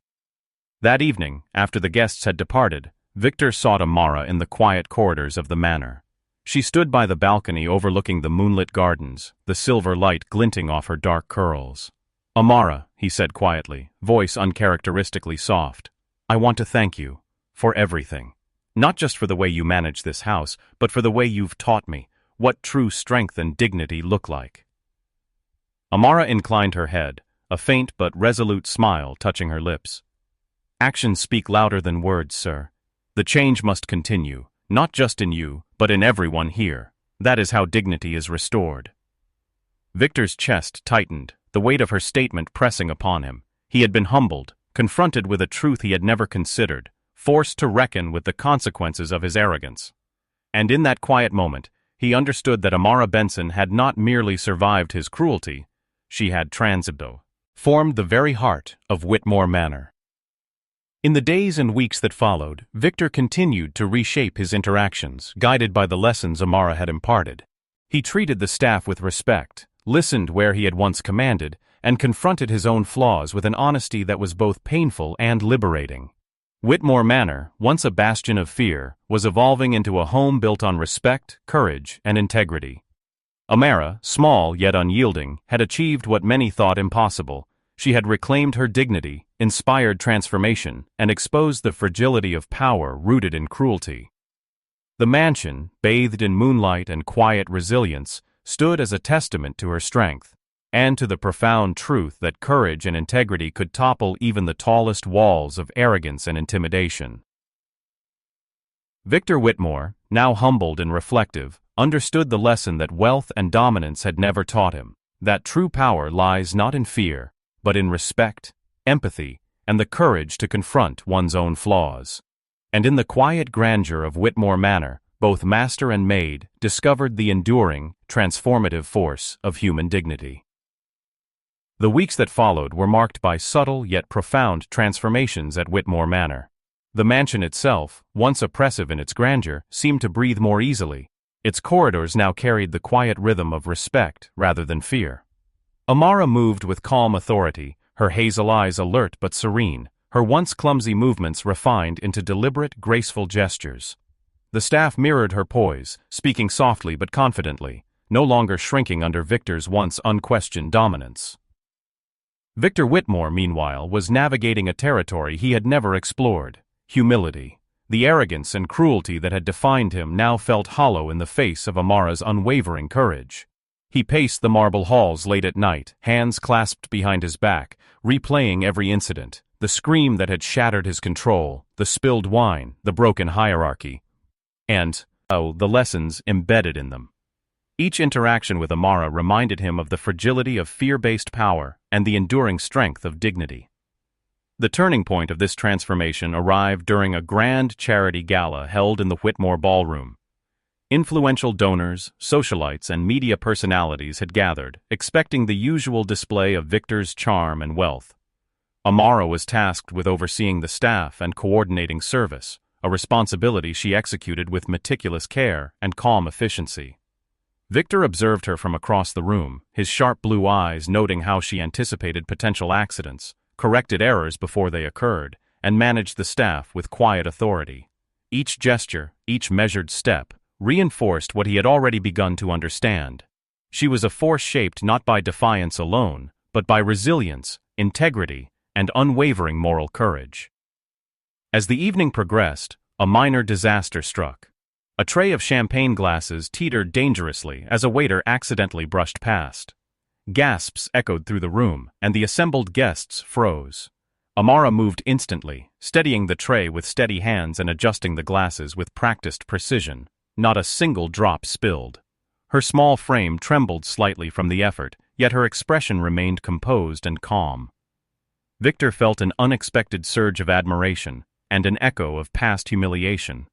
That evening, after the guests had departed, Victor sought Amara in the quiet corridors of the manor. She stood by the balcony overlooking the moonlit gardens, the silver light glinting off her dark curls. "Amara," he said quietly, voice uncharacteristically soft, "I want to thank you for everything. Not just for the way you manage this house, but for the way you've taught me what true strength and dignity look like." Amara inclined her head, a faint but resolute smile touching her lips. "Actions speak louder than words, sir. The change must continue, not just in you, but in everyone here. That is how dignity is restored." Victor's chest tightened, the weight of her statement pressing upon him. He had been humbled, confronted with a truth he had never considered, forced to reckon with the consequences of his arrogance. And in that quiet moment, he understood that Amara Benson had not merely survived his cruelty, she had formed the very heart of Whitmore Manor. In the days and weeks that followed, Victor continued to reshape his interactions, guided by the lessons Amara had imparted. He treated the staff with respect, listened where he had once commanded, and confronted his own flaws with an honesty that was both painful and liberating. Whitmore Manor, once a bastion of fear, was evolving into a home built on respect, courage, and integrity. Amara, small yet unyielding, had achieved what many thought impossible. She had reclaimed her dignity, inspired transformation, and exposed the fragility of power rooted in cruelty. The mansion, bathed in moonlight and quiet resilience, stood as a testament to her strength, and to the profound truth that courage and integrity could topple even the tallest walls of arrogance and intimidation. Victor Whitmore, now humbled and reflective, understood the lesson that wealth and dominance had never taught him, that true power lies not in fear, but in respect, empathy, and the courage to confront one's own flaws. And in the quiet grandeur of Whitmore Manor, both master and maid discovered the enduring, transformative force of human dignity. The weeks that followed were marked by subtle yet profound transformations at Whitmore Manor. The mansion itself, once oppressive in its grandeur, seemed to breathe more easily. Its corridors now carried the quiet rhythm of respect rather than fear. Amara moved with calm authority, her hazel eyes alert but serene, her once clumsy movements refined into deliberate, graceful gestures. The staff mirrored her poise, speaking softly but confidently, no longer shrinking under Victor's once unquestioned dominance. Victor Whitmore, meanwhile, was navigating a territory he had never explored: humility. The arrogance and cruelty that had defined him now felt hollow in the face of Amara's unwavering courage. He paced the marble halls late at night, hands clasped behind his back, replaying every incident, the scream that had shattered his control, the spilled wine, the broken hierarchy, and, the lessons embedded in them. Each interaction with Amara reminded him of the fragility of fear-based power and the enduring strength of dignity. The turning point of this transformation arrived during a grand charity gala held in the Whitmore Ballroom. Influential donors, socialites, and media personalities had gathered, expecting the usual display of Victor's charm and wealth. Amara was tasked with overseeing the staff and coordinating service, a responsibility she executed with meticulous care and calm efficiency. Victor observed her from across the room, his sharp blue eyes noting how she anticipated potential accidents, corrected errors before they occurred, and managed the staff with quiet authority. Each gesture, each measured step, reinforced what he had already begun to understand. She was a force shaped not by defiance alone, but by resilience, integrity, and unwavering moral courage. As the evening progressed, a minor disaster struck. A tray of champagne glasses teetered dangerously as a waiter accidentally brushed past. Gasps echoed through the room, and the assembled guests froze. Amara moved instantly, steadying the tray with steady hands and adjusting the glasses with practiced precision. Not a single drop spilled. Her small frame trembled slightly from the effort, yet her expression remained composed and calm. Victor felt an unexpected surge of admiration, and an echo of past humiliation.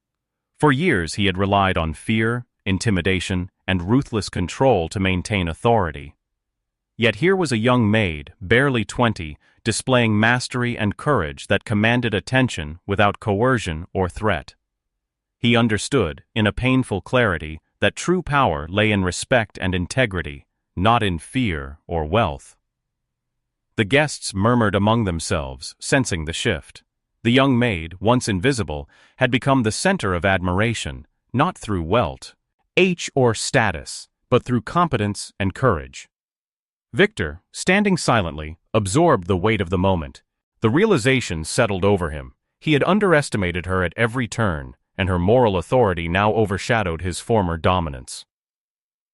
For years he had relied on fear, intimidation, and ruthless control to maintain authority. Yet here was a young maid, barely 20, displaying mastery and courage that commanded attention without coercion or threat. He understood, in a painful clarity, that true power lay in respect and integrity, not in fear or wealth. The guests murmured among themselves, sensing the shift. The young maid, once invisible, had become the center of admiration, not through wealth, or status, but through competence and courage. Victor, standing silently, absorbed the weight of the moment. The realization settled over him. He had underestimated her at every turn, and her moral authority now overshadowed his former dominance.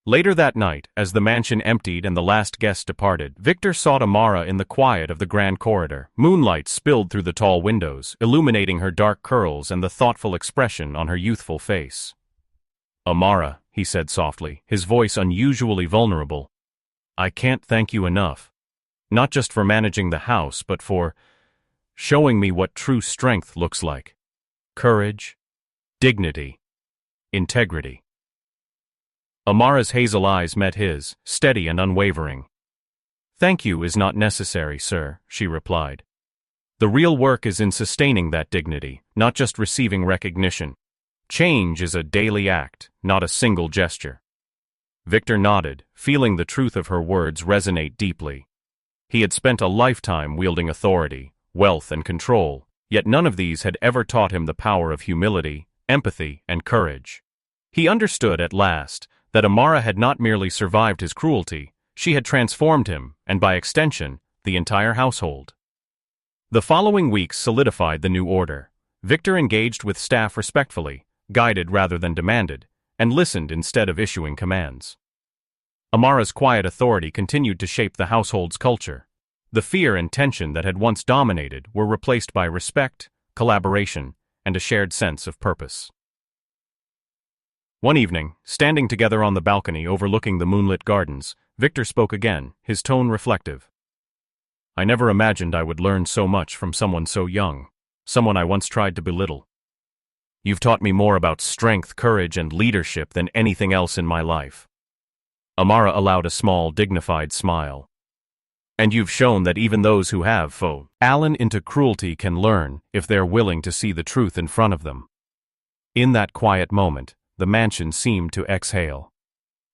Later that night, as the mansion emptied and the last guest departed, Victor sought Amara in the quiet of the grand corridor. Moonlight spilled through the tall windows, illuminating her dark curls and the thoughtful expression on her youthful face. "Amara," he said softly, his voice unusually vulnerable, "I can't thank you enough. Not just for managing the house, but for showing me what true strength looks like. Courage, dignity, integrity." Amara's hazel eyes met his, steady and unwavering. "Thank you is not necessary, sir," she replied. The real work is in sustaining that dignity, not just receiving recognition. Change is a daily act, not a single gesture. Victor nodded, feeling the truth of her words resonate deeply. He had spent a lifetime wielding authority, wealth, and control, yet none of these had ever taught him the power of humility, empathy, and courage. He understood at last that Amara had not merely survived his cruelty, she had transformed him, and by extension, the entire household. The following weeks solidified the new order. Victor engaged with staff respectfully, guided rather than demanded, and listened instead of issuing commands. Amara's quiet authority continued to shape the household's culture. The fear and tension that had once dominated were replaced by respect, collaboration, and a shared sense of purpose. One evening, standing together on the balcony overlooking the moonlit gardens, Victor spoke again, his tone reflective. "I never imagined I would learn so much from someone so young, someone I once tried to belittle. You've taught me more about strength, courage, and leadership than anything else in my life." Amara allowed a small, dignified smile. "And you've shown that even those who have fallen into cruelty can learn if they're willing to see the truth in front of them." In that quiet moment, the mansion seemed to exhale.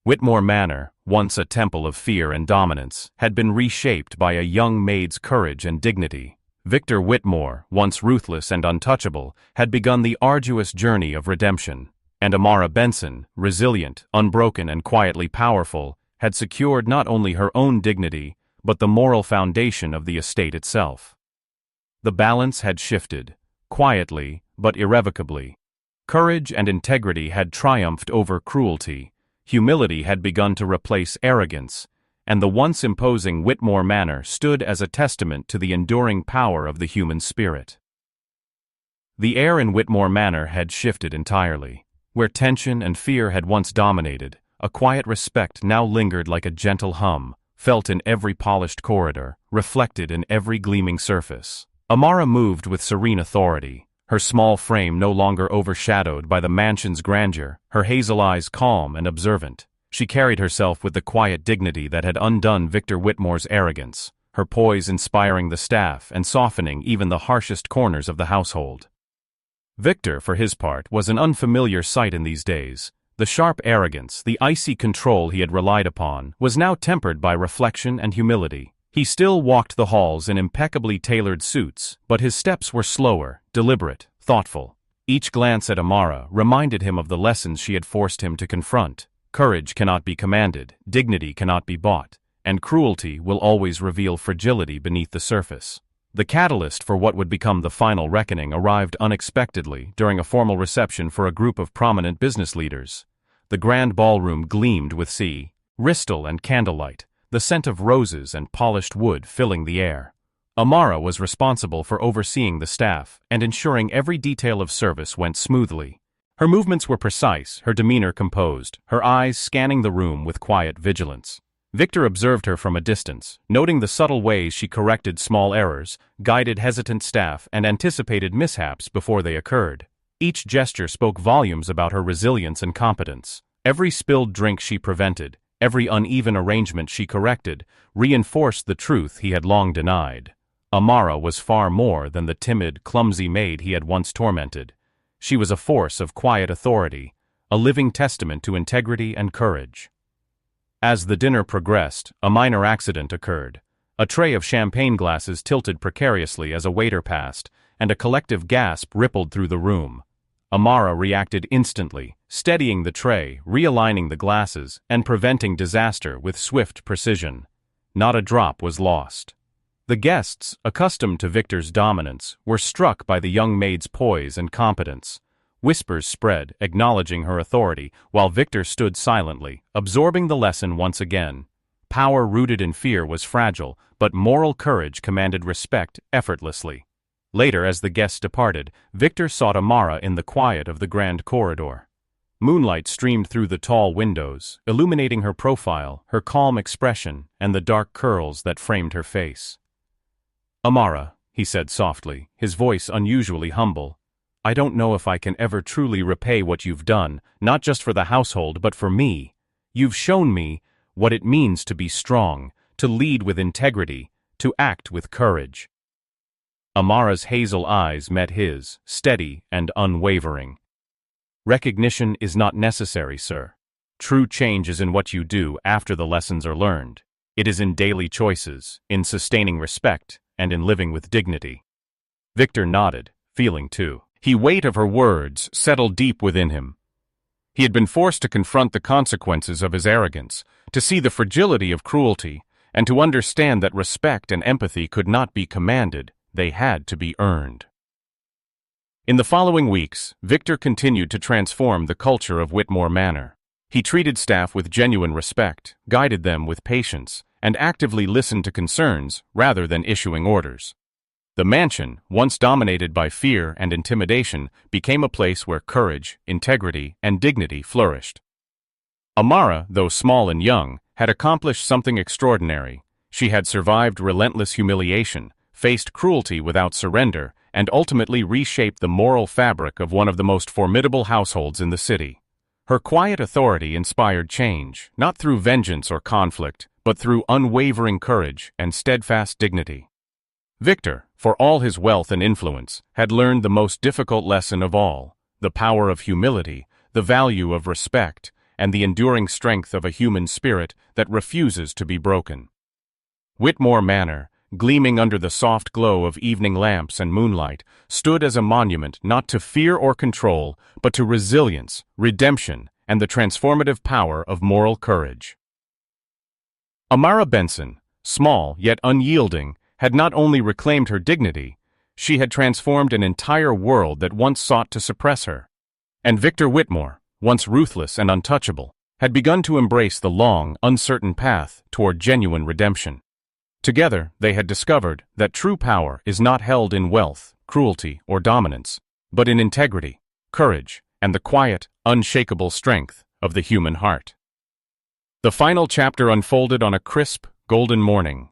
Whitmore Manor, once a temple of fear and dominance, had been reshaped by a young maid's courage and dignity. Victor Whitmore, once ruthless and untouchable, had begun the arduous journey of redemption. And Amara Benson, resilient, unbroken, and quietly powerful, had secured not only her own dignity, but the moral foundation of the estate itself. The balance had shifted, quietly but irrevocably. Courage and integrity had triumphed over cruelty, humility had begun to replace arrogance, and the once imposing Whitmore Manor stood as a testament to the enduring power of the human spirit. The air in Whitmore Manor had shifted entirely. Where tension and fear had once dominated, a quiet respect now lingered like a gentle hum, felt in every polished corridor, reflected in every gleaming surface. Amara moved with serene authority, her small frame no longer overshadowed by the mansion's grandeur, her hazel eyes calm and observant. She carried herself with the quiet dignity that had undone Victor Whitmore's arrogance, her poise inspiring the staff and softening even the harshest corners of the household. Victor, for his part, was an unfamiliar sight in these days. The sharp arrogance, the icy control he had relied upon, was now tempered by reflection and humility. He still walked the halls in impeccably tailored suits, but his steps were slower, deliberate, thoughtful. Each glance at Amara reminded him of the lessons she had forced him to confront. Courage cannot be commanded, dignity cannot be bought, and cruelty will always reveal fragility beneath the surface. The catalyst for what would become the final reckoning arrived unexpectedly during a formal reception for a group of prominent business leaders. The grand ballroom gleamed with crystal and candlelight, the scent of roses and polished wood filling the air. Amara was responsible for overseeing the staff and ensuring every detail of service went smoothly. Her movements were precise, her demeanor composed, her eyes scanning the room with quiet vigilance. Victor observed her from a distance, noting the subtle ways she corrected small errors, guided hesitant staff, and anticipated mishaps before they occurred. Each gesture spoke volumes about her resilience and competence. Every spilled drink she prevented, every uneven arrangement she corrected, reinforced the truth he had long denied. Amara was far more than the timid, clumsy maid he had once tormented. She was a force of quiet authority, a living testament to integrity and courage. As the dinner progressed, a minor accident occurred. A tray of champagne glasses tilted precariously as a waiter passed, and a collective gasp rippled through the room. Amara reacted instantly, steadying the tray, realigning the glasses, and preventing disaster with swift precision. Not a drop was lost. The guests, accustomed to Victor's dominance, were struck by the young maid's poise and competence. Whispers spread, acknowledging her authority, while Victor stood silently, absorbing the lesson once again. Power rooted in fear was fragile, but moral courage commanded respect effortlessly. Later, as the guests departed, Victor sought Amara in the quiet of the grand corridor. Moonlight streamed through the tall windows, illuminating her profile, her calm expression, and the dark curls that framed her face. "Amara," he said softly, his voice unusually humble, "I don't know if I can ever truly repay what you've done, not just for the household but for me. You've shown me what it means to be strong, to lead with integrity, to act with courage." Amara's hazel eyes met his, steady and unwavering. Recognition is not necessary, sir. True change is in what you do after the lessons are learned. It is in daily choices, in sustaining respect, and in living with dignity. Victor nodded, feeling too. The weight of her words settled deep within him. He had been forced to confront the consequences of his arrogance, to see the fragility of cruelty, and to understand that respect and empathy could not be commanded, they had to be earned. In the following weeks, Victor continued to transform the culture of Whitmore Manor. He treated staff with genuine respect, guided them with patience, and actively listened to concerns rather than issuing orders. The mansion, once dominated by fear and intimidation, became a place where courage, integrity, and dignity flourished. Amara, though small and young, had accomplished something extraordinary. She had survived relentless humiliation, faced cruelty without surrender, and ultimately reshaped the moral fabric of one of the most formidable households in the city. Her quiet authority inspired change, not through vengeance or conflict, but through unwavering courage and steadfast dignity. Victor, for all his wealth and influence, had learned the most difficult lesson of all: the power of humility, the value of respect, and the enduring strength of a human spirit that refuses to be broken. Whitmore Manor, gleaming under the soft glow of evening lamps and moonlight, stood as a monument not to fear or control, but to resilience, redemption, and the transformative power of moral courage. Amara Benson, small yet unyielding, had not only reclaimed her dignity, she had transformed an entire world that once sought to suppress her. And Victor Whitmore, once ruthless and untouchable, had begun to embrace the long, uncertain path toward genuine redemption. Together, they had discovered that true power is not held in wealth, cruelty, or dominance, but in integrity, courage, and the quiet, unshakable strength of the human heart. The final chapter unfolded on a crisp, golden morning.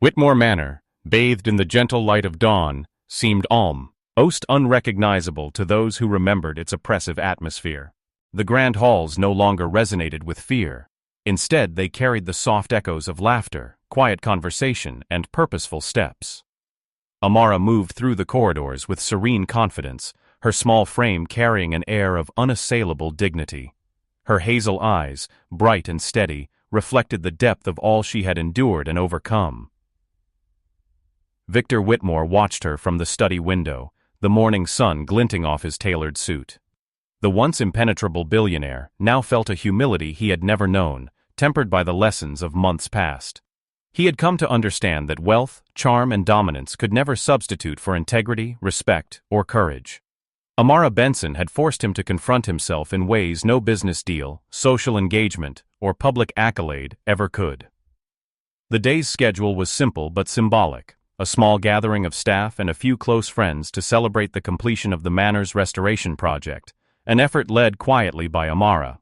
Whitmore Manor, bathed in the gentle light of dawn, seemed almost unrecognizable to those who remembered its oppressive atmosphere. The grand halls no longer resonated with fear. Instead, they carried the soft echoes of laughter, quiet conversation, and purposeful steps. Amara moved through the corridors with serene confidence, her small frame carrying an air of unassailable dignity. Her hazel eyes, bright and steady, reflected the depth of all she had endured and overcome. Victor Whitmore watched her from the study window, the morning sun glinting off his tailored suit. The once impenetrable billionaire now felt a humility he had never known, tempered by the lessons of months past. He had come to understand that wealth, charm, and dominance could never substitute for integrity, respect, or courage. Amara Benson had forced him to confront himself in ways no business deal, social engagement, or public accolade ever could. The day's schedule was simple but symbolic: a small gathering of staff and a few close friends to celebrate the completion of the manor's restoration project, an effort led quietly by Amara.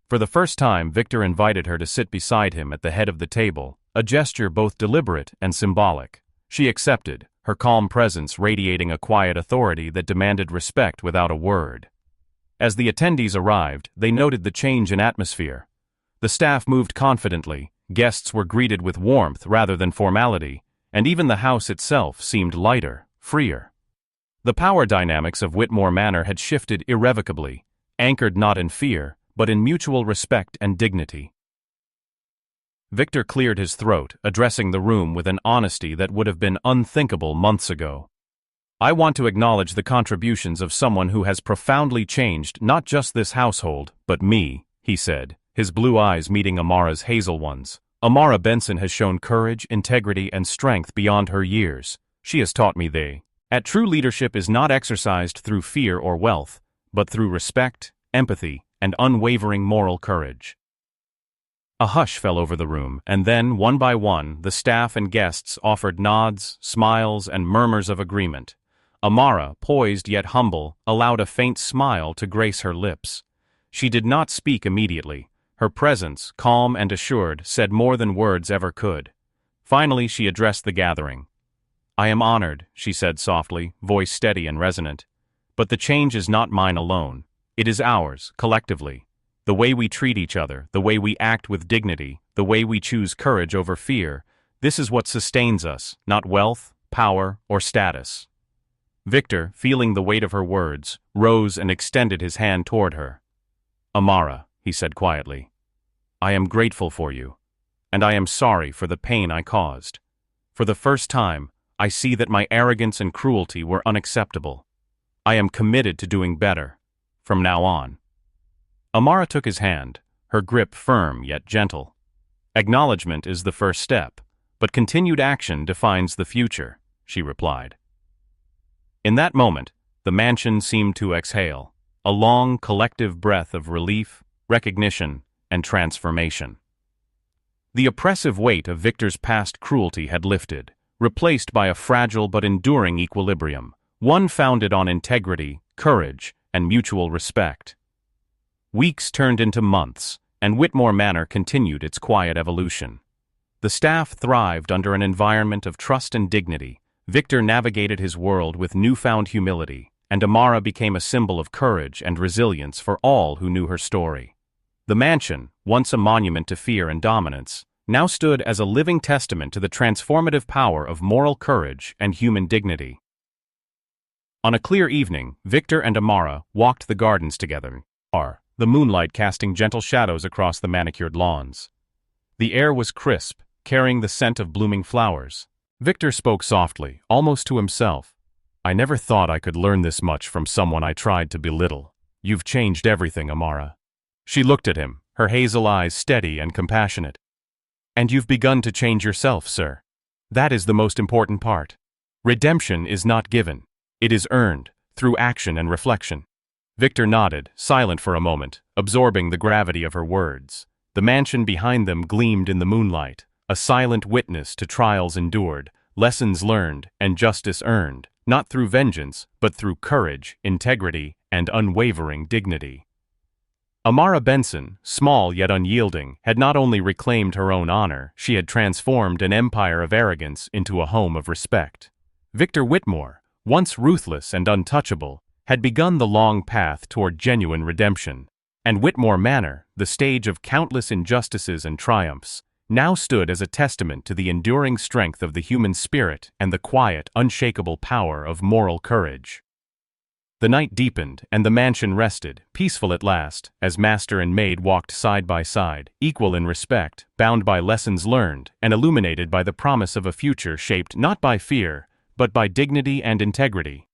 For the first time, Victor invited her to sit beside him at the head of the table, a gesture both deliberate and symbolic. She accepted, her calm presence radiating a quiet authority that demanded respect without a word. As the attendees arrived, they noted the change in atmosphere. The staff moved confidently, guests were greeted with warmth rather than formality, and even the house itself seemed lighter, freer. The power dynamics of Whitmore Manor had shifted irrevocably, anchored not in fear, but in mutual respect and dignity. Victor cleared his throat, addressing the room with an honesty that would have been unthinkable months ago. "I want to acknowledge the contributions of someone who has profoundly changed not just this household, but me," he said, his blue eyes meeting Amara's hazel ones. "Amara Benson has shown courage, integrity, and strength beyond her years. She has taught me that true leadership is not exercised through fear or wealth, but through respect, empathy, and unwavering moral courage." A hush fell over the room, and then, one by one, the staff and guests offered nods, smiles, and murmurs of agreement. Amara, poised yet humble, allowed a faint smile to grace her lips. She did not speak immediately. Her presence, calm and assured, said more than words ever could. Finally, she addressed the gathering. "I am honored," she said softly, voice steady and resonant. "But the change is not mine alone. It is ours, collectively. The way we treat each other, the way we act with dignity, the way we choose courage over fear, this is what sustains us, not wealth, power, or status. Victor, feeling the weight of her words, rose and extended his hand toward her. "Amara," he said quietly, "I am grateful for you, and I am sorry for the pain I caused. For the first time, I see that my arrogance and cruelty were unacceptable. I am committed to doing better, from now on." Amara took his hand, her grip firm yet gentle. "Acknowledgement is the first step, but continued action defines the future," she replied. In that moment, the mansion seemed to exhale, a long, collective breath of relief, recognition, and transformation. The oppressive weight of Victor's past cruelty had lifted, replaced by a fragile but enduring equilibrium, one founded on integrity, courage, and mutual respect. Weeks turned into months, and Whitmore Manor continued its quiet evolution. The staff thrived under an environment of trust and dignity. Victor navigated his world with newfound humility, and Amara became a symbol of courage and resilience for all who knew her story. The mansion, once a monument to fear and dominance, now stood as a living testament to the transformative power of moral courage and human dignity. On a clear evening, Victor and Amara walked the gardens together, the moonlight casting gentle shadows across the manicured lawns. The air was crisp, carrying the scent of blooming flowers. Victor spoke softly, almost to himself. "I never thought I could learn this much from someone I tried to belittle. You've changed everything, Amara." She looked at him, her hazel eyes steady and compassionate. "And you've begun to change yourself, sir. That is the most important part. Redemption is not given. It is earned, through action and reflection." Victor nodded, silent for a moment, absorbing the gravity of her words. The mansion behind them gleamed in the moonlight, a silent witness to trials endured, lessons learned, and justice earned, not through vengeance, but through courage, integrity, and unwavering dignity. Amara Benson, small yet unyielding, had not only reclaimed her own honor, she had transformed an empire of arrogance into a home of respect. Victor Whitmore, once ruthless and untouchable, had begun the long path toward genuine redemption, and Whitmore Manor, the stage of countless injustices and triumphs, now stood as a testament to the enduring strength of the human spirit and the quiet, unshakable power of moral courage. The night deepened, and the mansion rested, peaceful at last, as master and maid walked side by side, equal in respect, bound by lessons learned, and illuminated by the promise of a future shaped not by fear, but by dignity and integrity.